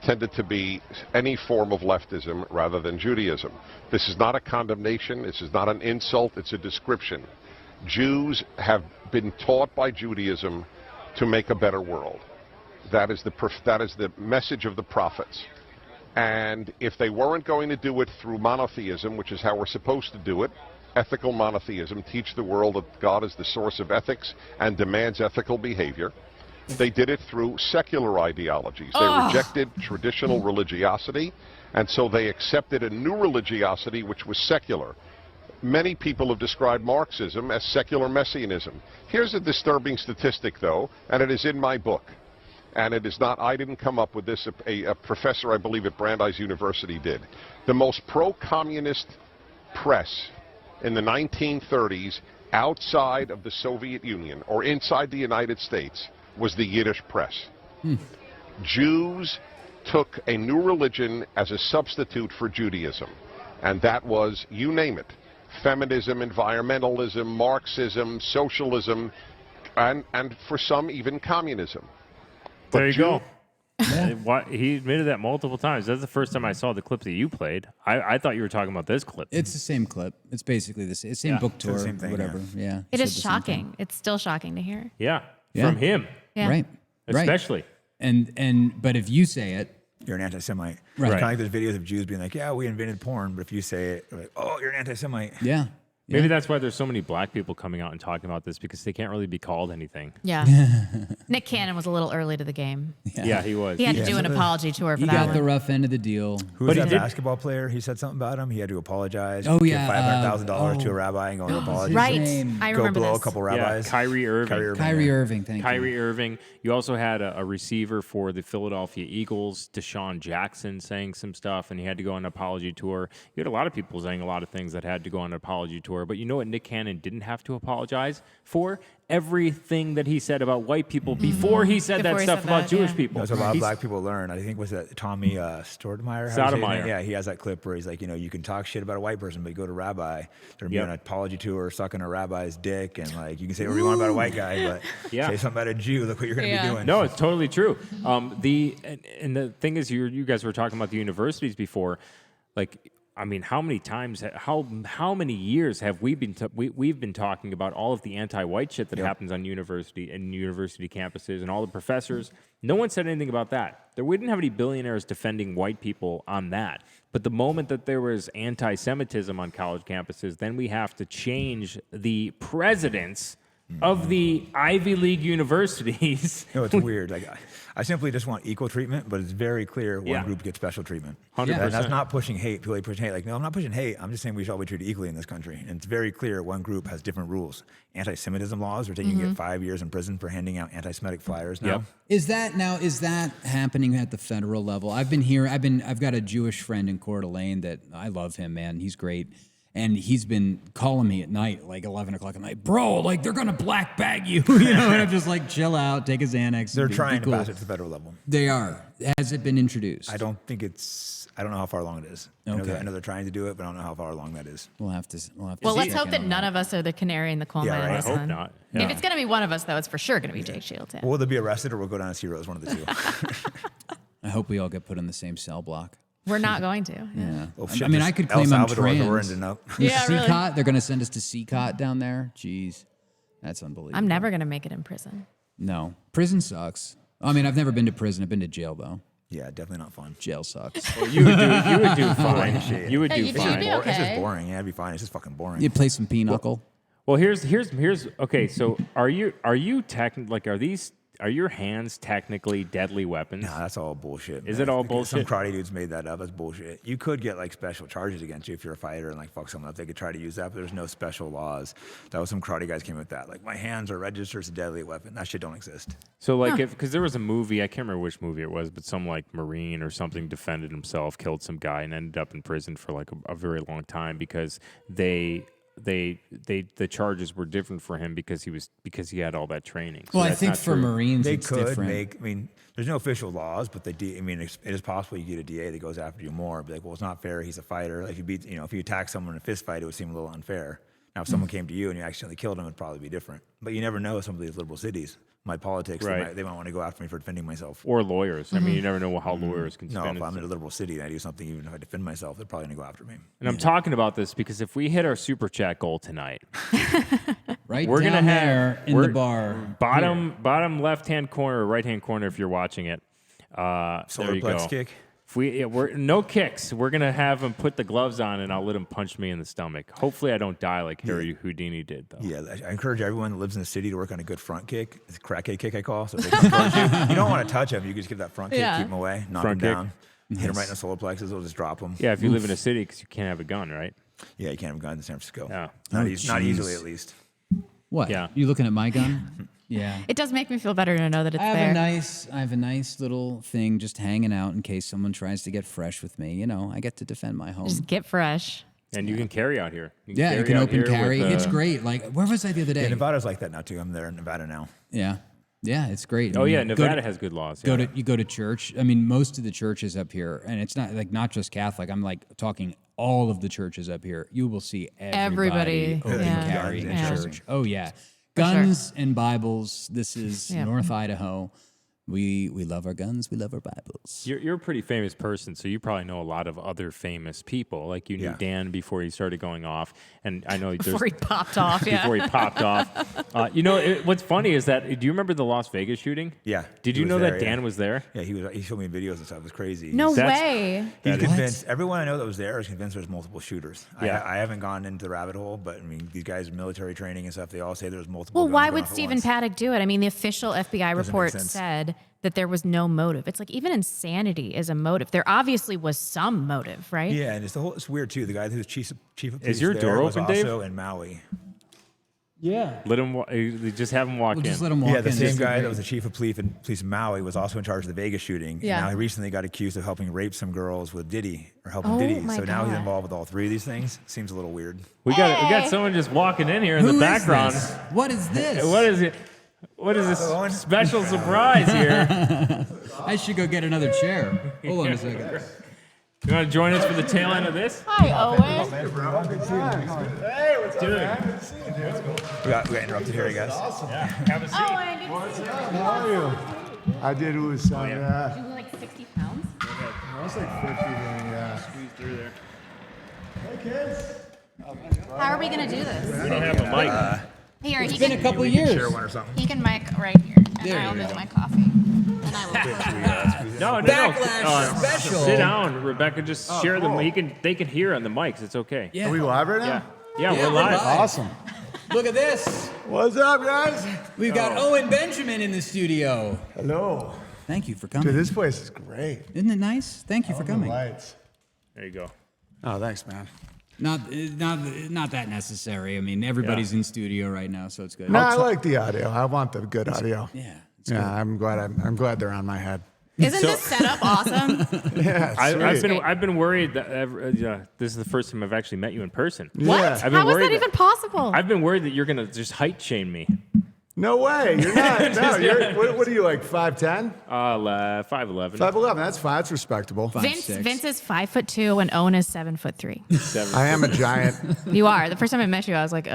tended to be any form of leftism rather than Judaism. This is not a condemnation. This is not an insult. It's a description. Jews have been taught by Judaism to make a better world. That is the message of the prophets. And if they weren't going to do it through monotheism, which is how we're supposed to do it, ethical monotheism, teach the world that God is the source of ethics and demands ethical behavior, they did it through secular ideologies. They rejected traditional religiosity, and so they accepted a new religiosity which was secular. Many people have described Marxism as secular messianism. Here's a disturbing statistic, though, and it is in my book. And it is not, I didn't come up with this, a professor, I believe, at Brandeis University did. The most pro-communist press in the 1930s outside of the Soviet Union or inside the United States was the Yiddish press. Jews took a new religion as a substitute for Judaism, and that was, you name it, feminism, environmentalism, Marxism, socialism, and for some even communism. There you go. He admitted that multiple times. That's the first time I saw the clip that you played. I thought you were talking about this clip. It's the same clip. It's basically the same book tour, same thing, whatever. Yeah. It is shocking. It's still shocking to hear. Yeah. Yeah. From him. Yeah. Right. Especially. But if you say it, you're an anti-Semite. Right. Kind of like there's videos of Jews being like, yeah, we invented porn, but if you say it, like, oh, you're an anti-Semite. Yeah. Maybe that's why there's so many black people coming out and talking about this, because they can't really be called anything. Yeah. Nick Cannon was a little early to the game. Yeah, he was. He had to do an apology tour for he that got one. the rough end of the deal. Who was that basketball player? He said something about him. He had to apologize. Oh, give yeah, $500,000 to a rabbi and go and apologize. Right. I Go remember blow this. a couple rabbis. Yeah, Kyrie Irving. Kyrie Irving, thank you. Kyrie Irving. You also had a receiver for the Philadelphia Eagles, Deshaun Jackson, saying some stuff, and he had to go on an apology tour. You had a lot of people saying a lot of things that had to go on an apology tour. But you know what Nick Cannon didn't have to apologize for? Everything that he said about white people before he said that stuff about Jewish people. That's what a lot of black people learn. I think was that Tommy Stoudemire? Sotomayor. Yeah, he has that clip where he's like, you can talk shit about a white person, but you go to rabbi, they're doing an apology tour, sucking a rabbi's dick, and like you can say whatever you want about a white guy, but say something about a Jew, look what you're going to be doing. No, it's totally true. And the thing is, you guys were talking about the universities before, like. I mean, how many times, how many years have we been we've been talking about all of the anti-white shit that happens on university campuses and all the professors? No one said anything about that. We didn't have any billionaires defending white people on that. But the moment that there was anti-Semitism on college campuses, then we have to change the presidents of the Ivy League universities. It's weird. Like, I simply just want equal treatment, but it's very clear one group gets special treatment. 100%. And that's not pushing hate. People pushing hate. Like, no, I'm not pushing hate. I'm just saying we should all be treated equally in this country. And it's very clear one group has different rules. Anti-Semitism laws are taking you get 5 years in prison for handing out anti-Semitic flyers now. Is that happening at the federal level? I've got a Jewish friend in Coeur d'Alene that I love him, man. He's great. And he's been calling me at night, like 11 o'clock at night, bro, like they're going to black bag you, and I'm just like, chill out, take a Xanax. They're trying to pass it to the federal level. They are. Has it been introduced? I don't know how far along it is. Okay. I know they're trying to do it, but I don't know how far along that is. We'll have to. Well, let's hope that none of us are the canary in the coal mine. I hope not. Yeah. If it's going to be one of us, though, it's for sure going to be Jake Shields. Well, they'll be arrested or we'll go down as heroes, one of the two. I hope we all get put in the same cell block. We're not going to. Yeah. Well, I mean, I could claim I'm trans. Yeah, really. CCOT, they're going to send us to CCOT down there. Jeez, that's unbelievable. I'm never going to make it in prison. No, prison sucks. I mean, I've never been to prison. I've been to jail though. Yeah, definitely not fun. Jail sucks. Well, you would do fine. You would do you'd fine. be okay. It's just boring. Yeah, it'd be fine. It's just fucking boring. You play some pinochle. Well, here's okay. So are your hands technically deadly weapons? No, that's all bullshit. Is it all bullshit? Some karate dudes made that up. That's bullshit. You could get like special charges against you if you're a fighter and like fuck someone up. They could try to use that, but there's no special laws. That was some karate guys came with that. Like my hands are registered as a deadly weapon. That shit don't exist. So like because there was a movie, I can't remember which movie it was, but some like Marine or something defended himself, killed some guy, and ended up in prison for like a very long time because they the charges were different for him because he had all that training. So Well, I that's think not for true. Marines, They it's could different. make. I mean, there's no official laws, but it is possible you get a DA that goes after you more. Be like, well, it's not fair. He's a fighter. Like if you attack someone in a fist fight, it would seem a little unfair. Now, if someone came to you and you accidentally killed him, it'd probably be different. But you never know. Some of these liberal cities, my politics, Right. they might want to go after me for defending myself. Or lawyers. I mean, you never know how lawyers can No, spin if it. I'm in a liberal city and I do something, even if I defend myself, they're probably going to go after me. And I'm talking about this because if we hit our super chat goal tonight, Right we're down gonna have there in the bar. bottom left hand corner or right hand corner if you're watching it. There Solar you plex go. kick. If we're no kicks. We're gonna have him put the gloves on and I'll let him punch me in the stomach. Hopefully I don't die like Harry Houdini did though. Yeah, I encourage everyone that lives in the city to work on a good front kick. It's a crackhead kick, I call. So if they come towards you, you don't want to touch them. You can just give that front kick, Yeah. keep them away, knock Front them kick. down, hit them right in the solar plexus. They'll just drop them. Yeah, if you live in a city because you can't have a gun, right? Yeah, you can't have a gun in San Francisco. Yeah. Not, Oh, not jeez. easily, at least. What? Yeah. You looking at my gun? Yeah. It does make me feel better to know that it's I there. have a nice little thing just hanging out in case someone tries to get fresh with me. You know, I get to defend my home. Just get fresh. And you can carry out here. You Yeah, you carry can out open here carry. with, It's great. Like, where was I the other day? Yeah, Nevada's like that now, too. I'm there in Nevada now. Yeah. Yeah, it's great. Oh, I mean, yeah, you go Nevada has good laws. Yeah. You go to church. I mean, most of the churches up here, and it's not just Catholic. I'm like talking all of the churches up here. You will see everybody open yeah. carry in Yeah. church. Oh yeah, For sure. guns and Bibles. This is Yeah. North Idaho. We love our guns. We love our Bibles. You're a pretty famous person, so you probably know a lot of other famous people. Like you knew Yeah. Dan before he started going off, and I know Before he popped off, yeah. before he popped off. What's funny is that do you remember the Las Vegas shooting? Yeah. Did he you was know there, that yeah. Dan was there? Yeah, he showed me videos and stuff. It was crazy. No That's- way. He's That is- convinced. Everyone I know that was there is convinced there's multiple shooters. Yeah. I haven't gone into the rabbit hole, but I mean, these guys, military training and stuff, they all say there's multiple. Well, guns why going would off at Stephen once. Paddock do it? I mean, the official FBI Doesn't make report sense. said that there was no motive. It's like even insanity is a motive. There obviously was some motive, right? Yeah, and it's weird too. The guy who's chief of police Is your there door was open, also Dave? in Maui. Yeah. Let him. Just have him walk We'll in. just let them walk Yeah, the in. same Just guy agree. that was the chief of police in Maui was also in charge of the Vegas shooting. Yeah. And now he recently got accused of helping rape some girls with Diddy or helping Oh Diddy. my So now he's God. involved with all three of these things. Seems a little weird. We got someone just walking in here in Who the is background. this? What is this? What is it? What is this special surprise here? I should go get another chair. Hold on a second. You want to join us for the tail end of this? Hi, Owen. We got interrupted here, I guess. Yeah. Have a seat. Owen, good to see you. How are you? I did lose some, yeah. You were like 60 pounds? I was like 50 then, yeah. Squeeze through there. Hey, kids. How are we going to do this? We don't have a mic. Here, It's he been a can, couple We can years. share one or something. he can mic right here. And There I'll you move go. my coffee. And I will. No. Backlash special. Sit down, Rebecca. Just share them. They can hear on the mics. It's okay. Yeah. Are we live right now? Yeah, we're live. Awesome. Look at this. What's up, guys? We've got Owen Benjamin in the studio. Hello. Thank you for coming. Dude, this place is great. Isn't it nice? Thank you for coming. Lights. There you go. Oh, thanks, man. Not that necessary. I mean, everybody's in studio right now, so it's good. No, I like the audio. I want the good audio. Yeah. Yeah, I'm glad they're on my head. Isn't this setup awesome? Yeah, I've been worried that this is the first time I've actually met you in person. What? Yeah. I've been How is worried that even possible? I've been worried that you're gonna just height shame me. No way. You're not. No, what are you, like 5'10"? 5'11". 5'11". That's fine. That's respectable. Vince is 5'2" and Owen is 7'3". I am a giant. You are. The first time I met you, I was like,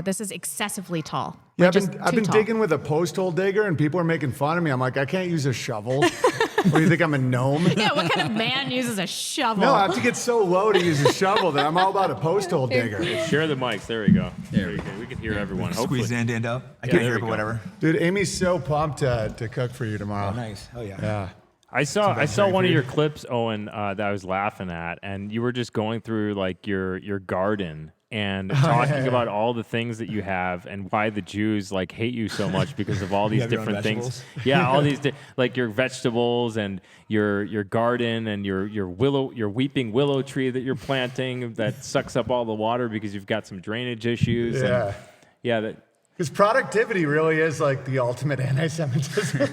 this is excessively tall. Yeah, Like, just I've too been tall. digging with a post hole digger, and people are making fun of me. I'm like, I can't use a shovel. What, do you think I'm a gnome? Yeah, what kind of man uses a shovel? No, I have to get so low to use a shovel that I'm all about a post hole digger. Share the mics. There we go. There you go. We can hear everyone. Hopefully. Squeeze in, up. I Yeah, can't there hear we it, but go. whatever. Dude, Amy's so pumped to cook for you tomorrow. Oh, nice. Oh, yeah. Yeah. I saw one of food. your clips, Owen, that I was laughing at, and you were just going through like your garden and talking about all the things that you have and why the Jews like hate you so much because of all these have your own different things. vegetables? Yeah, all these like your vegetables and your garden and your weeping willow tree that you're planting that sucks up all the water because you've got some drainage issues. Yeah. And, yeah. That. Because productivity really is like the ultimate anti-Semitism.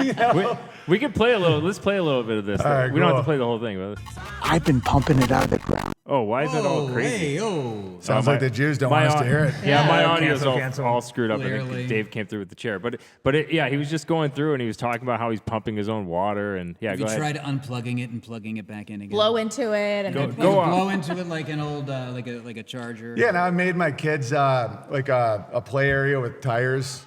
You know? We could play a little. Let's play a little bit of this. All right, we don't have cool. to play the whole thing, but I've been pumping it out of the ground. Oh, why is it all Oh, crazy? hey, oh. Sounds like the Jews don't want us to hear it. Yeah, my audio's Cancel. all screwed up. I Clearly. think Dave came through with the chair. But yeah, he was just going through and he was talking about how he's pumping his own water. And yeah, Have go you ahead. tried unplugging it and plugging it back in again? Blow into it and then Go on. Blow into it like an old, like a charger. Yeah, now I made my kids like a play area with tires.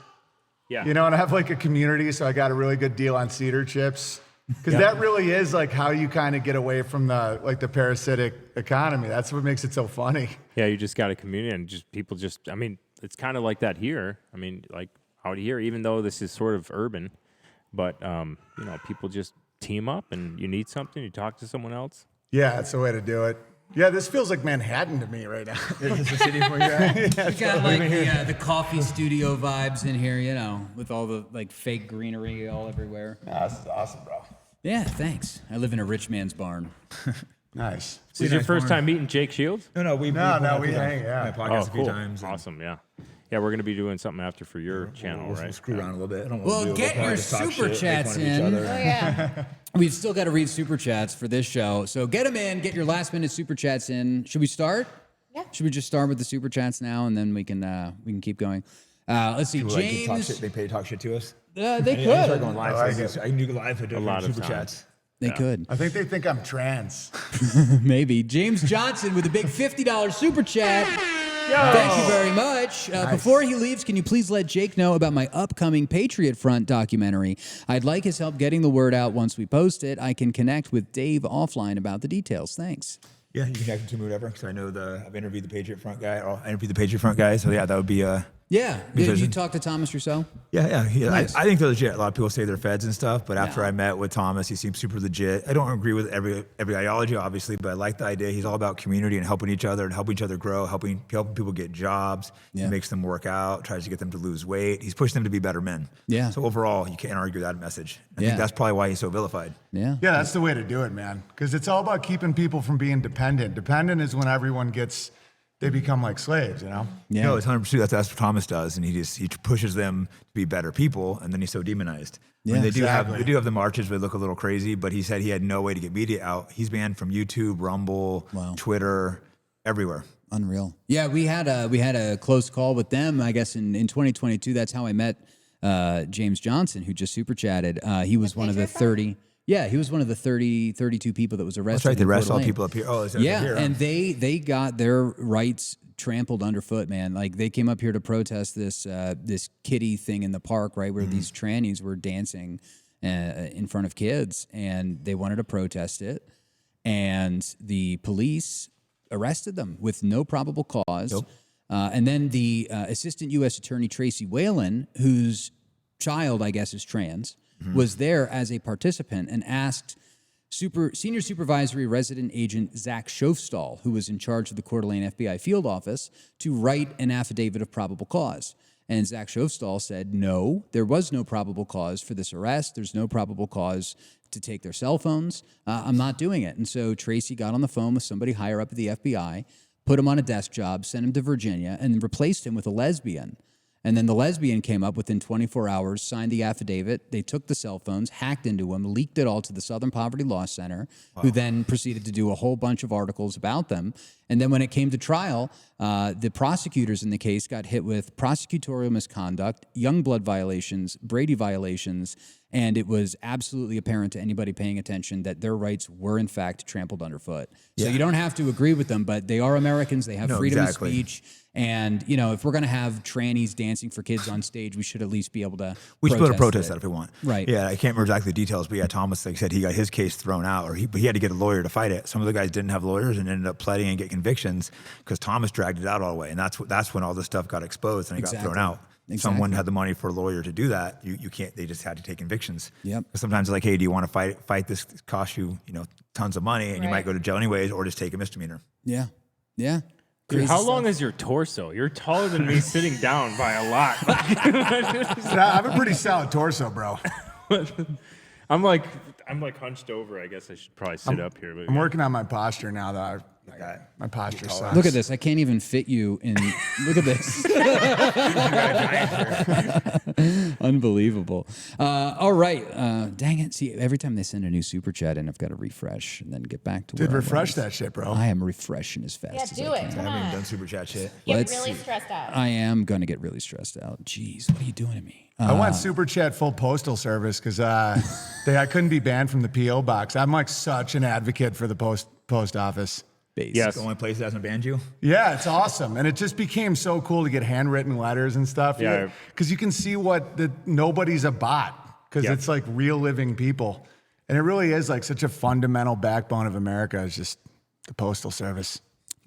Yeah. You know, and I have like a community, so I got a really good deal on cedar chips. Because that really is like how you kind of get away from the parasitic economy. That's what makes it so funny. Yeah, you just got a community and just people just, I mean, it's kind of like that here. I mean, like out here, even though this is sort of urban, but, you know, people just team up and you need something, you talk to someone else. Yeah, that's the way to do it. Yeah, this feels like Manhattan to me right now. Is this the city where you're at? Yeah, We got like the coffee studio vibes in here, you know, with all the like fake greenery all everywhere. Nah, this is awesome, bro. Yeah, thanks. I live in a rich man's barn. Nice. Is this your first time meeting Jake Shields? No, we hang, yeah. My podcast Oh, a cool. few times. Awesome, yeah. Yeah, we're going to be doing something after for your channel, We'll right? screw around a little bit. I don't Well, want to do it. get We'll your probably just talk super shit, chats make fun of each in. other. yeah. We've still got to read super chats for this show. So get them in, get your last minute super chats in. Should we start? Yeah. Should we just start with the super chats now and then we can keep going? Let's see, People, like, to talk James. shit, they pay to talk shit to us. They I start could. going live. I can do live for lot of super time. chats. They could. I think they think I'm trans. Maybe. James Johnson with a big $50 super chat. Thank you very much. Before he leaves, can you please let Jake know about my upcoming Patriot Front documentary? I'd like his help getting the word out once we post it. I can connect with Dave offline about the details. Thanks. Yeah, you can connect to me, whatever. Because I know I've interviewed the Patriot Front guy. Or I interviewed the Patriot Front guy. So yeah, that would be Yeah. Because- You talked to Thomas Rousseau? Yeah. Nice. I think they're legit. A lot of people say they're feds and stuff, but after I met with Thomas, he seems super legit. I don't agree with every ideology, obviously, but I like the idea. He's all about community and helping each other and helping each other grow, helping people get jobs. Yeah. He makes them work out, tries to get them to lose weight. He's pushing them to be better men. Yeah. So overall, you can't argue that message. I Yeah. think that's probably why he's so vilified. Yeah. Yeah, that's the way to do it, man. Because it's all about keeping people from being dependent. Dependent is when everyone they become like slaves, you know? Yeah. No, it's 100%. That's what Thomas does, and he pushes them to be better people, and then he's so demonized. Yeah, I mean, exactly. they do have the marches where they look a little crazy, but he said he had no way to get media out. He's banned from YouTube, Rumble, Twitter, everywhere. Unreal. Yeah, we had a close call with them, I guess, in 2022. That's how I met James Johnson, who just super chatted. He was one of the 30. Yeah, he was one of the 32 people that was arrested. That's right. They in arrest Coeur all d'Alene. people up here. Oh, Yeah, here, and they got their rights trampled underfoot, man. Like they came up here to protest this kiddie thing in the park, right, where these trannies were dancing in front of kids, and they wanted to protest it, and the police arrested them with no probable cause. Nope. And then the assistant U.S. Attorney Tracy Whalen, whose child, I guess, is trans, was there as a participant and asked Senior Supervisory Resident Agent Zach Schofstall, who was in charge of the Coeur d'Alene FBI field office, to write an affidavit of probable cause. And Zach Schofstall said, no, there was no probable cause for this arrest. There's no probable cause to take their cell phones. I'm not doing it. And so Tracy got on the phone with somebody higher up at the FBI, put him on a desk job, sent him to Virginia, and replaced him with a lesbian. And then the lesbian came up within 24 hours, signed the affidavit. They took the cell phones, hacked into them, leaked it all to the Southern Poverty Law Center, who then proceeded to do a whole bunch of articles about them. And then when it came to trial, the prosecutors in the case got hit with prosecutorial misconduct, Youngblood violations, Brady violations, and it was absolutely apparent to anybody paying attention that their rights were, in fact, trampled underfoot. So you don't have to agree with them, but they are Americans. They have freedom of speech. And, you know, if we're going to have trannies dancing for kids on stage, we should at least be able to We should be able to protest it. that if we want. Right. Yeah, I can't remember exactly the details, but yeah, Thomas, like I said, he got his case thrown out, but he had to get a lawyer to fight it. Some of the guys didn't have lawyers and ended up pleading and get convictions because Thomas dragged it out all the way. And that's when all this stuff got exposed and it got thrown out. Someone had the money for a lawyer to do that. You can't. They just had to take convictions. Yep. Sometimes it's like, hey, do you want to fight this? It costs you, tons of money, and you might go to jail anyways, or just take a misdemeanor. Yeah. Yeah. Dude, how long is your torso? You're taller than me sitting down by a lot. I have a pretty solid torso, bro. I'm like hunched over. I guess I should probably sit up here. But I'm working on my posture now, though. My posture sucks. Look at this. I can't even fit you in. Look at this. Unbelievable. All right. Dang it. See, every time they send a new super chat in, I've got to refresh and then get back to Dude, where refresh I was. that shit, bro. I am refreshing as fast Yeah, as do I it. can. Come I haven't even on. done super chat shit. Get Let's really see. stressed out. I am going to get really stressed out. Jeez, what are you doing to me? I want super chat full postal service because I couldn't be banned from the PO box. I'm like such an advocate for the post office. Yes. The only place that hasn't banned you? Yeah, it's awesome. And it just became so cool to get handwritten letters and stuff. Yeah. Because you can see nobody's a bot because it's like real living people. And it really is like such a fundamental backbone of America is just the postal service.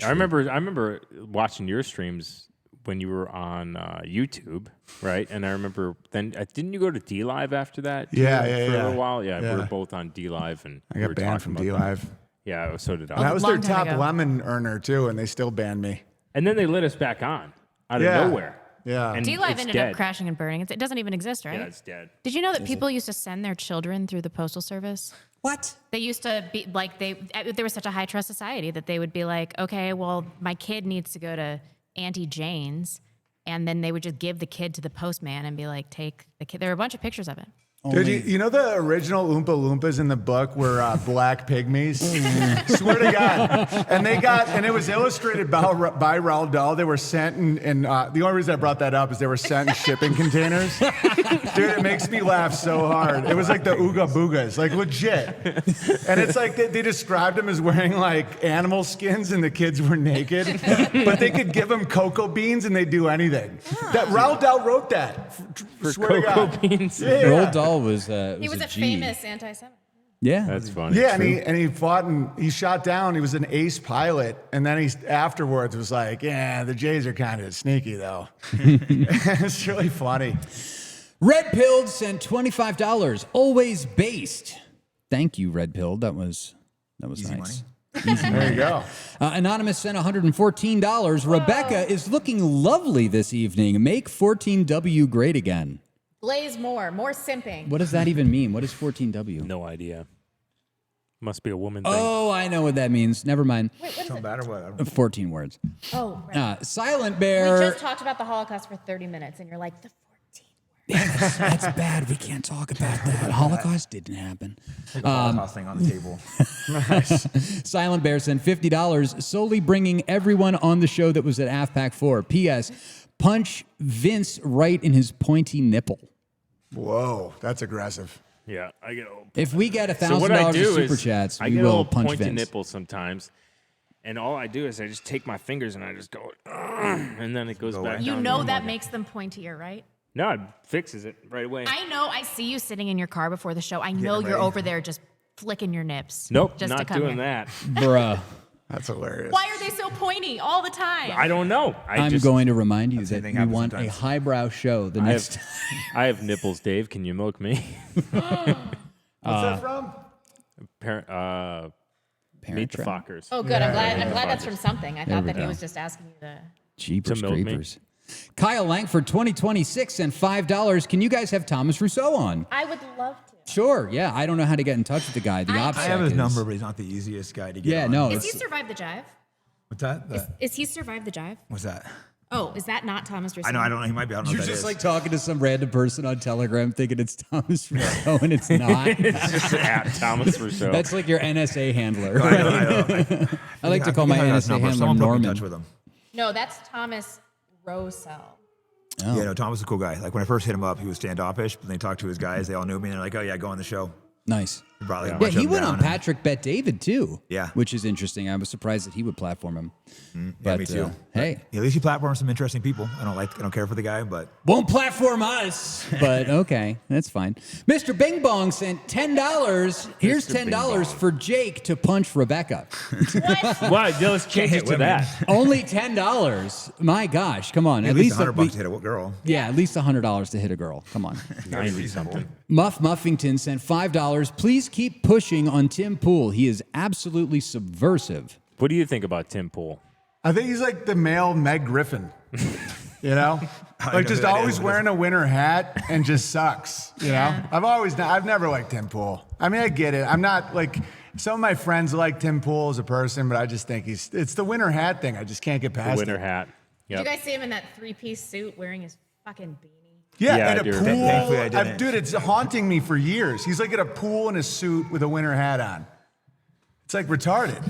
I remember watching your streams when you were on YouTube, right? And I remember then didn't you go to D Live after that? For a little while. Yeah, we were both on D Live, and I got banned from D Live. Yeah, so did I. And I was their top lemon earner too, and they still banned me. And then they let us back on out of nowhere. Yeah. And D-Live ended dead. up crashing and burning. It doesn't even exist, right? Yeah, it's dead. Did you know that people used to send their children through the postal service? What? They used to be like there was such a high trust society that they would be like, okay, well, my kid needs to go to Auntie Jane's, and then they would just give the kid to the postman and be like, take the kid. There were a bunch of pictures of it. Dude, you know the original Oompa Loompas in the book were black pygmies? Swear to God. And it was illustrated by Roald Dahl. They were sent in the only reason I brought that up is they were sent in shipping containers. Dude, it makes me laugh so hard. It was like the Ooga Boogas, like legit. And it's like they described them as wearing like animal skins and the kids were naked, but they could give them cocoa beans and they'd do anything. That Roald Dahl wrote that. For Swear to cocoa God. beans. Yeah. Roald Dahl was He was a G. famous anti-Semite. Yeah, that's funny. Yeah, and he fought and he shot down. He was an ace pilot, and then he afterwards was like, "Yeah, the Jays are kind of sneaky, though." It's really funny. Red Pilled sent $25. Always based. Thank you, Red Pilled. That was Easy nice. money. There you go. Anonymous sent $114. Rebecca is looking lovely this evening. Make 14W great again. Blaze more simping. What does that even mean? What is 14W? No idea. Must be a woman thing. Oh, I know what that means. Never mind. Wait, what is Don't it? matter what. I don't know. 14 words. Oh, right. Silent We Bear. just talked about the Holocaust for 30 minutes, and you're like, the 14. That's bad. We can't talk about that. Holocaust didn't happen. Take a Holocaust thing on the table. Silent Bear sent $50, solely bringing everyone on the show that was at AFPAC 4. P.S. Punch Vince right in his pointy nipple. Whoa, that's aggressive. Yeah, I get. If we get So what I $1,000 do of super is chats, I we get a will little punch pointy Vince. nipple sometimes, and all I do is I just take my fingers and I just go, and then it goes back. You down know to that normal. makes them pointier, right? No, it fixes it right away. I know. I see you sitting in your car before the show. I know you're ready. over there just flicking your nips. Nope, just to not come doing here. that. Bruh. That's hilarious. Why are they so pointy all the time? I don't know. I'm going to remind you that same thing we happens want a sometimes. highbrow show the I next have, I have nipples, Dave. Can you milk me? What's that from? Meet the Trap. Fockers. Oh, good. I'm glad Yeah. that's from something. I There thought we that he go. was just asking you to. Jeepers To milk me. creepers. Kyle Langford, 2026 and $5. Can you guys have Thomas Rousseau on? I would love to. Sure. Yeah. I don't know how to get in touch with the guy. The I OPSEC I have his is- number, but he's not the easiest guy to get Yeah, on. no. Is he it's- survived the jive? What's that? Is he survived the jive? What's that? Oh, is that not Thomas Rousseau? I know. I don't know. He might be. I don't know You're what that just is. like talking to some random person on Telegram thinking it's Thomas Rousseau and it's not. It's just at Thomas Rousseau. That's like your NSA handler. I know. I like to call my NSA handler Someone put me in Norman. touch with him. No, that's Thomas Rousseau. Oh. Yeah, no, Thomas is a cool guy. Like when I first hit him up, he was standoffish, but then he talked to his guys. They all knew me, and they're like, "Oh yeah, go on the show." Nice. He brought like a Yeah, bunch he of them went on down and- Patrick Bet David too. Yeah. Which is interesting. I was surprised that he would platform him. Yeah, But, me too. hey. At least he platforms some interesting people. I don't care for the guy, but Won't platform us, but okay, that's fine. Mr. Bing Bong sent $10. Here's Mr. Bing $10 Bong. for Jake to punch Rebecca. Why? Let's change hit it to women. that. Only $10. My gosh, come on. at least $100 to hit a girl. Yeah, at least $100 to hit a girl. Come on. 90 something. Muff Muffington sent $5. Please keep pushing on Tim Pool. He is absolutely subversive. What do you think about Tim Pool? I think he's like the male Meg Griffin. You know? I Like know just who that always is. wearing a winter hat and just sucks. You know? I've never liked Tim Pool. I mean, I get it. I'm not like, Some of my friends like Tim Pool as a person, but I just think it's the winter hat thing. I just can't get past The winter it. hat. Did you guys see him in that 3-piece suit wearing his fucking beanie? Yeah, Yeah, at I a do. pool. Thankfully, I didn't. Dude, it's haunting me for years. He's like at a pool in a suit with a winter hat on. It's like retarded.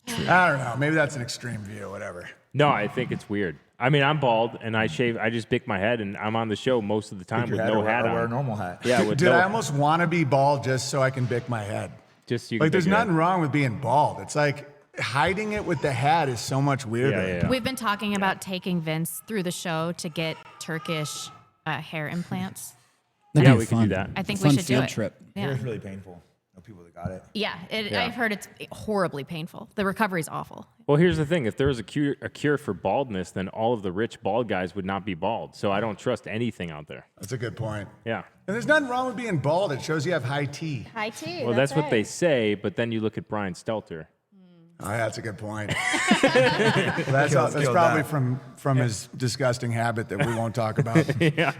I don't know. Maybe that's an extreme view, whatever. No, I think it's weird. I mean, I'm bald and I shave. I just pick my head and I'm on the show most of the time with no hat on. Wear a normal hat. Yeah, with Dude, no, I almost want to be bald just so I can bick my head. just you can Like, there's pick your nothing wrong with being bald. It's like hiding it with the hat is so much weirder. head. Yeah. We've been talking about taking Vince through the show to get Turkish hair implants. That'd Yeah, be we could fun. do that. I think Fun we should do field it. trip. Yeah. It's really painful. No people that got it. Yeah, Yeah. I've heard it's horribly painful. The recovery's awful. Well, here's the thing. If there was a cure for baldness, then all of the rich bald guys would not be bald. So I don't trust anything out there. That's a good point. Yeah. And there's nothing wrong with being bald. It shows you have high T. High tea. Well, that's what they say, but then you look at Brian Stelter. Oh, that's a good point. That's probably from his disgusting habit that we won't talk about. Yeah.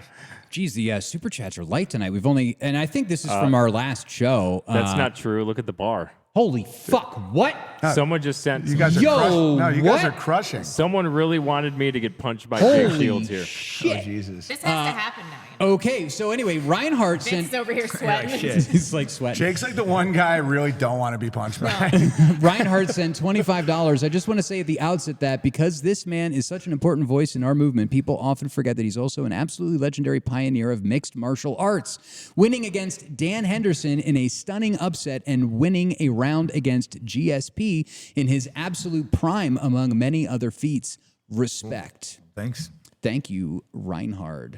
Geez, the super chats are light tonight. We've only, and I think this is from our last show. That's not true. Look at the bar. Holy fuck! What? Someone just sent. You guys are Yo, no, you guys are crushing. Someone really wanted me to get punched by Holy Jake Shields here. shit! Oh, Jesus. This has to happen now. Okay, so anyway, Reinhardt Vince sent. is over here sweating. He's like sweating. Jake's like the one guy I really don't want to be punched by. Reinhardt sent $25. I just want to say at the outset that because this man is such an important voice in our movement, people often forget that he's also an absolutely legendary pioneer of mixed martial arts, winning against Dan Henderson in a stunning upset and winning a round against GSP in his absolute prime, among many other feats. Respect. Thanks. Thank you, Reinhardt.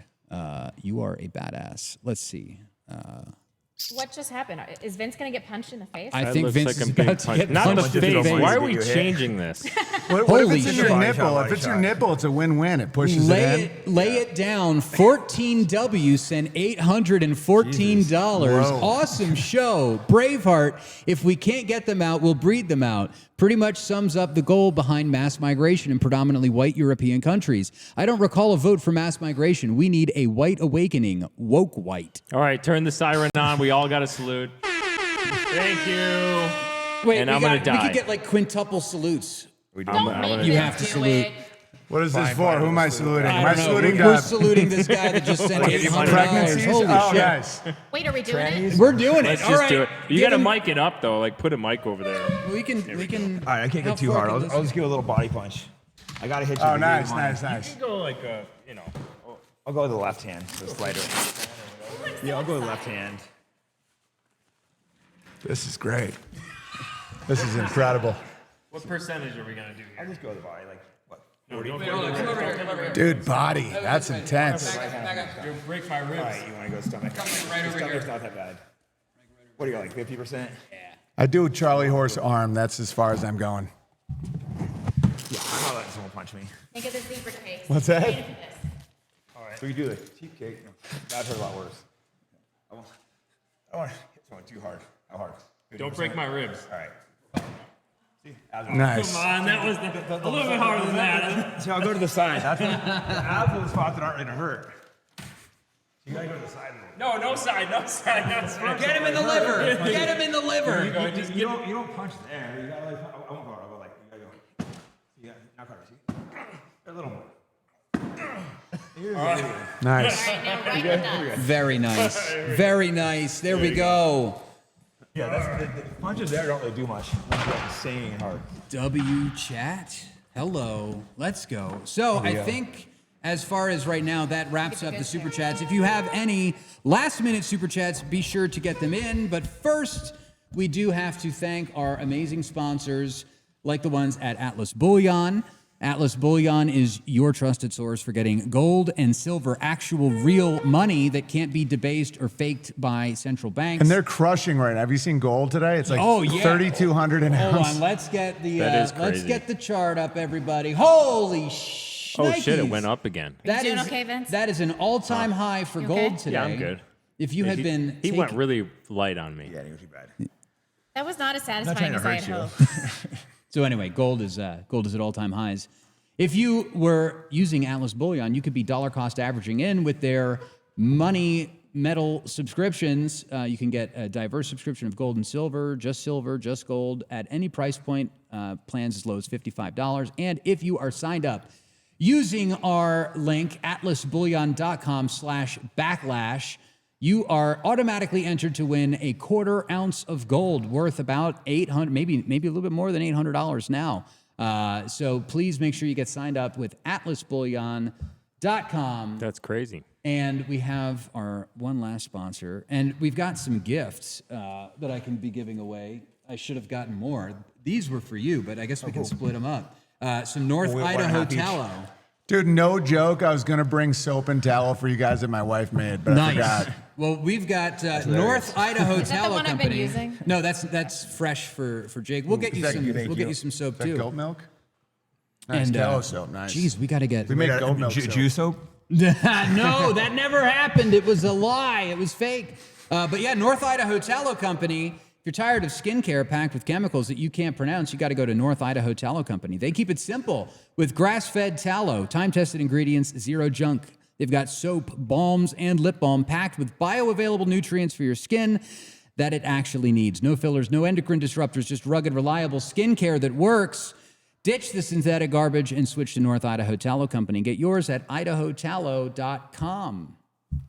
You are a badass. Let's see. What just happened? Is Vince going to get punched in the face? I That think looks Vince like is I'm getting about to punched. get Not the punched in the face. face. Why are we Get your hit. changing this? What if Holy it's in your shit. nipple? Body If it's your shot. nipple, it's a win-win. It pushes it in. Lay it down. 14W sent $814. Whoa. Awesome show. Braveheart. If we can't get them out, we'll breed them out. Pretty much sums up the goal behind mass migration in predominantly white European countries. I don't recall a vote for mass migration. We need a white awakening. Woke white. All right, turn the siren on. We all got to salute. Thank you. Wait, And I'm gonna die. We could get like quintuple salutes. I'm gonna You die. have to salute. What is this for? Who am I saluting? Am I I don't know. saluting We're saluting this guy that just sent $800. pregnancies? Holy Oh, shit. nice. Wait, are we doing it? We're doing it. Let's All just right. do it. You Give got to him- mic it up though. Like put a mic over there. We can. All right, I can't How go too far hard. can I'll this- just give a little body punch. I got to hit you. Oh, to nice, give you mine. nice, nice. Go like I'll go with the left hand. So it's lighter. Yeah, I'll go with the left hand. This is great. This is incredible. What percentage are we gonna do I'll here? just go with the body. Like, what? No, don't Dude, body. That's intense. break my All ribs. right, you want to go stomach? Stomach's not that bad. What do you got, like 50%? I do Charlie horse arm. That's as far as I'm going. Yeah, I'm not letting someone punch me. Think of the zebra cake. What's that? All right. So we do the cheap cake. No, I've heard a lot worse. I want to hit someone too hard. How hard? Don't 50%? break my ribs. All right. See? Nice. Come on, that was a little bit harder than that. See, I'll go to the side. That's the abs are the spots that aren't going to hurt. You got to go to the side. No side. Get him in the liver. Get him in the liver. You don't punch there. You got to like, I won't go. I'll go like, you got to go. You got, now cover, see? A little more. Nice. Very nice. Very nice. There we go. Yeah, that's, the punches there don't really do much. That's insane hard. W chat. Hello. Let's go. So I think as far as right now, that wraps up the super chats. If you have any last minute super chats, be sure to get them in. But first, we do have to thank our amazing sponsors like the ones at Atlas Bullion. Atlas Bullion is your trusted source for getting gold and silver, actual real money that can't be debased or faked by central banks. And they're crushing right now. Have you seen gold today? It's like Oh, yeah. 3,200 an ounce. Hold on, let's get the That is let's crazy. get the chart up, everybody. Holy shit! Oh shit! It went up again. Are you doing okay, Vince? That is an all-time high for You gold okay? today. Yeah, I'm good. If you had been, he went really light on me. Yeah, it was too bad. That was not as trying satisfying to as I had hurt hoped. So anyway, gold is at all-time highs. If you were using Atlas Bullion, you could be dollar cost averaging in with their money metal subscriptions. You can get a diverse subscription of gold and silver, just gold, at any price point, plans as low as $55. And if you are signed up using our link, atlasbullion.com/backlash, you are automatically entered to win a 1/4 ounce of gold worth about $800, maybe a little bit more than $800 now. So please make sure you get signed up with atlasbullion.com. That's crazy. And we have our one last sponsor, and we've got some gifts that I can be giving away. I should have gotten more. These were for you, but I guess we can split them up. Some North Idaho tallow. Dude, no joke. I was going to bring soap and tallow for you guys that my wife made, but I forgot. Well, we've got North Idaho Is that the Tallow one I've Company. been using? No, that's fresh for Jake. We'll get you some. We'll get you some soap Is that too. goat milk? Nice, tallow soap, nice. Geez, we got to get. We make goat milk soap. Jew soap? No, that never happened. It was a lie. It was fake. But yeah, North Idaho Tallow Company. If you're tired of skincare packed with chemicals that you can't pronounce, you got to go to North Idaho Tallow Company. They keep it simple with grass-fed tallow, time-tested ingredients, zero junk. They've got soap, balms, and lip balm packed with bioavailable nutrients for your skin that it actually needs. No fillers, no endocrine disruptors, just rugged, reliable skincare that works. Ditch the synthetic garbage and switch to North Idaho Tallow Company. Get yours at idahotallow.com.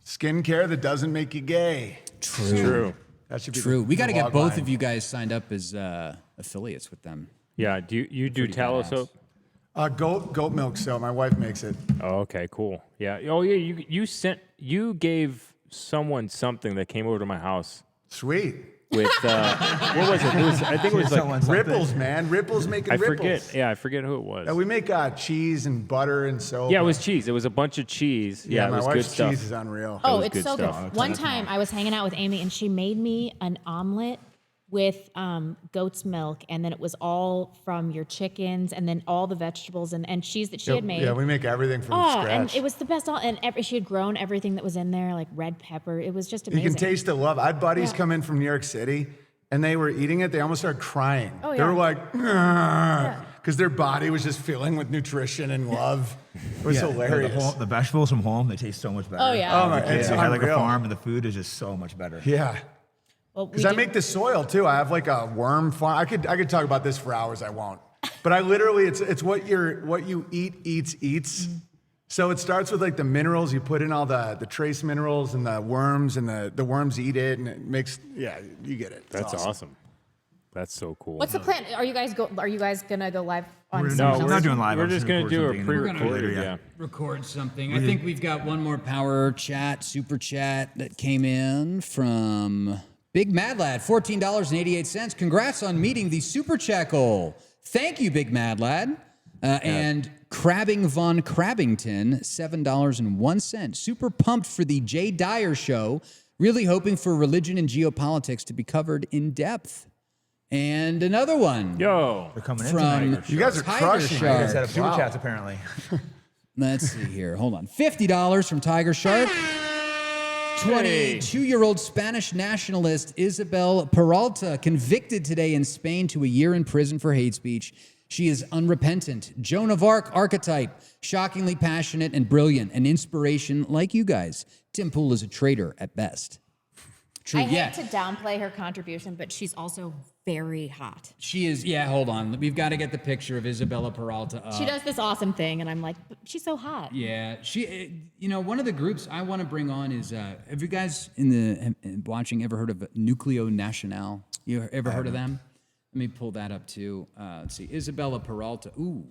Skincare that doesn't make you gay. True. That should be True. We got to get log both line. of you guys signed up as affiliates with them. Yeah. Do you do tallow soap? Goat milk soap. My wife makes it. Oh, okay, cool. Yeah. Oh, yeah. You gave someone something that came over to my house. Sweet. With what was it? I think it was like Ripples, man. Ripples making I ripples. forget. Yeah, I forget who it was. We make cheese and butter and soap. Yeah, it was cheese. It was a bunch of cheese. Yeah, it my was wife's good stuff. cheese is unreal. Oh, was it's good so stuff. good. One time I was hanging out with Amy and she made me an omelet with goat's milk, and then it was all from your chickens and then all the vegetables and cheese that she had made. Yeah, we make everything from scratch. And it was the best. She had grown everything that was in there, like red pepper. It was just amazing. You can taste the love. I had buddies come in from New York City, and they were eating it. They almost started crying. Oh, They yeah. were like, because their body was just filling with nutrition and love. It was hilarious. The vegetables from home, they taste so much better. Oh, yeah. Oh, my, it's I like a unreal. farm, and the food is just so much better. Yeah. Well, Because I make the soil too. I have like a worm farm. I could talk about this for hours. I won't. But I literally, it's what you eat eats. So it starts with like the minerals. You put in all the trace minerals and the worms, and the worms eat it, and it makes you get it. It's That's awesome. That's so cool. What's the plan? Are you guys gonna go live on? We're something not else? doing live. We're I'm just gonna gonna do a record something and pre-recorded. later, Yeah. Record something. I think we've got one more power chat, super chat that came in from Big Mad Lad, $14.88. Congrats on meeting the super chat goal. Thank you, Big Mad Lad. And Crabbing Von Crabbington, $7.01. Super pumped for the Jay Dyer show. Really hoping for religion and geopolitics to be covered in depth. And another one. Yo, they're coming in from tonight. You guys are Tiger crushing. Shark. You guys have super chats apparently. Let's see here. Hold on. $50 from Tiger Shark. 22-year-old Spanish nationalist Isabel Peralta convicted today in Spain to a year in prison for hate speech. She is unrepentant, Joan of Arc archetype, shockingly passionate and brilliant, an inspiration like you guys. Tim Pool is a traitor at best. True, I hate to downplay her contribution, but she's also very hot. She is, hold on. We've got to get the picture of Isabella Peralta up. She does this awesome thing, and I'm like, but she's so hot. Yeah, one of the groups I want to bring on is, have you guys watching ever heard of Nucleo Nacional? You ever heard of them? Let me pull that up too. Let's see, Isabella Peralta. Ooh,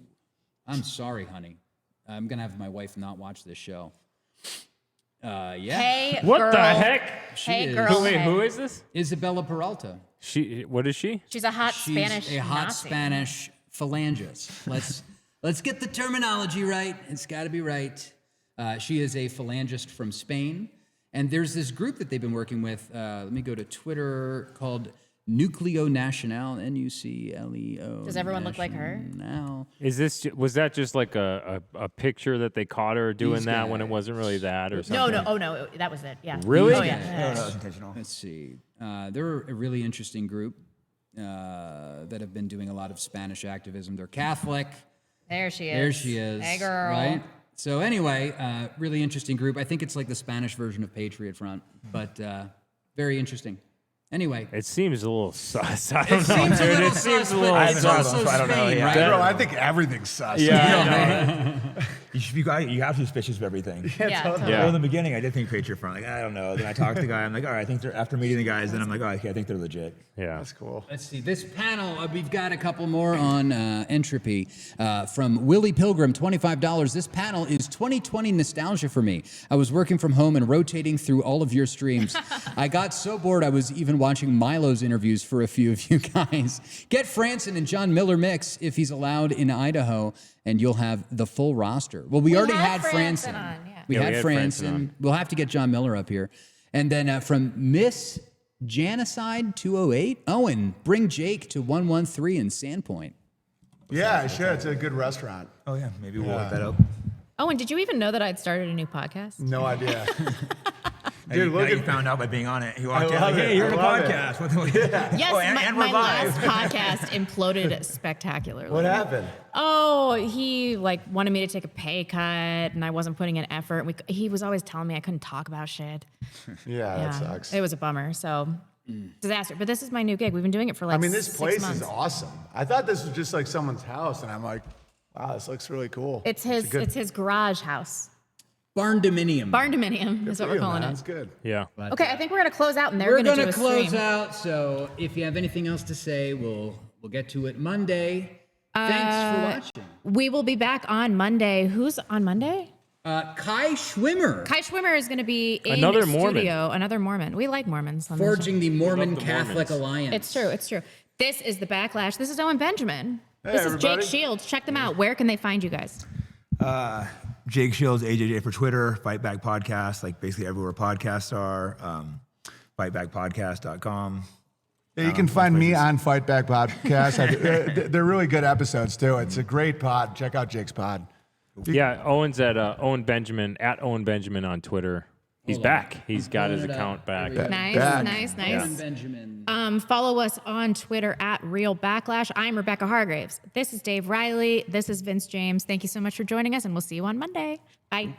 I'm sorry, honey. I'm going to have my wife not watch this show. Yeah. Hey, what girl. the heck? Hey, girl. Who is this? Isabella Peralta. What is she? She's a hot Spanish She's a hot Nazi. Spanish phalangist. Let's get the terminology right. It's got to be right. She is a phalangist from Spain, and there's this group that they've been working with. Let me go to Twitter called Nucleo Nacional. Nucleo. Does everyone look like her? Now, Was that just like a picture that they caught her doing These that when it guys. wasn't really that or something? No. Oh, no. That was it. Yeah. Really? Oh, yeah. No, that was intentional. Let's see. They're a really interesting group that have been doing a lot of Spanish activism. They're Catholic. There she is. There she is. Hey, girl. Right? So anyway, really interesting group. I think it's like the Spanish version of Patriot Front, but very interesting. Anyway, it seems a little sus. I It don't know, seems a dude. little It seems sus, a little but it's sus. also I don't know, Spain, yeah. right? Bro, I think everything's sus. Yeah. You have to be suspicious of everything. Yeah, totally. Well, in the beginning, I did think Patriot Front. Like, I don't know. Then I talked to the guy. I'm like, all right, I think they're, after meeting the guys, then I'm like, oh, okay, I think they're legit. Yeah. That's cool. Let's see. This panel, we've got a couple more on entropy. From Willie Pilgrim, $25. This panel is 2020 nostalgia for me. I was working from home and rotating through all of your streams. I got so bored I was even watching Milo's interviews for a few of you guys. Get Franson and John Miller mix if he's allowed in Idaho, and you'll have the full roster. Well, we already had Franson. We had Franson. We'll have to get John Miller up here. And then from Miss Janicide 208, Owen, bring Jake to 113 in Sandpoint. Yeah, I should. It's a good restaurant. Oh, yeah. Maybe we'll look that up. Owen, did you even know that I'd started a new podcast? No idea. Dude, look at found out by being on it. He walked in like, hey, you're on a podcast. Yes, Oh, and my we're last live. podcast imploded spectacularly. What happened? Oh, he wanted me to take a pay cut, and I wasn't putting in effort. He was always telling me I couldn't talk about shit. Yeah, that sucks. It was a bummer. So disaster. But this is my new gig. We've been doing it for this 6 place months. is awesome. I thought this was just like someone's house, and I'm like, wow, this looks really cool. It's his garage house. Barn Dominium. Barn Dominium is what we're calling it. That's good. Yeah. Okay, I think we're gonna close out, and they're We're gonna going do to a close stream. out, so if you have anything else to say, we'll get to it Monday. Thanks for watching. We will be back on Monday. Who's on Monday? Kai Schwimmer. Kai Schwimmer is going to be in Another Mormon. studio. Another Mormon. We like Mormons. on this Forging the Mormon love the Catholic Mormons. Alliance. It's true. It's true. This is the Backlash. This is Owen Benjamin. Hey, this is everybody. Jake Shields. Check them out. Where can they find you guys? Jake Shields, AJJ for Twitter, Fight Back Podcast, like basically everywhere podcasts are. Fightbackpodcast.com. Yeah, you can find me on Fight Back Podcast. They're really good episodes, too. It's a great pod. Check out Jake's pod. Yeah, Owen's at Owen Benjamin, at Owen Benjamin on Twitter. He's back. He's got his account back. Nice, Back. nice. Owen Benjamin. Follow us on Twitter at Real Backlash. I'm Rebecca Hargraves. This is Dave Reilly. This is Vince James. Thank you so much for joining us, and we'll see you on Monday. Bye.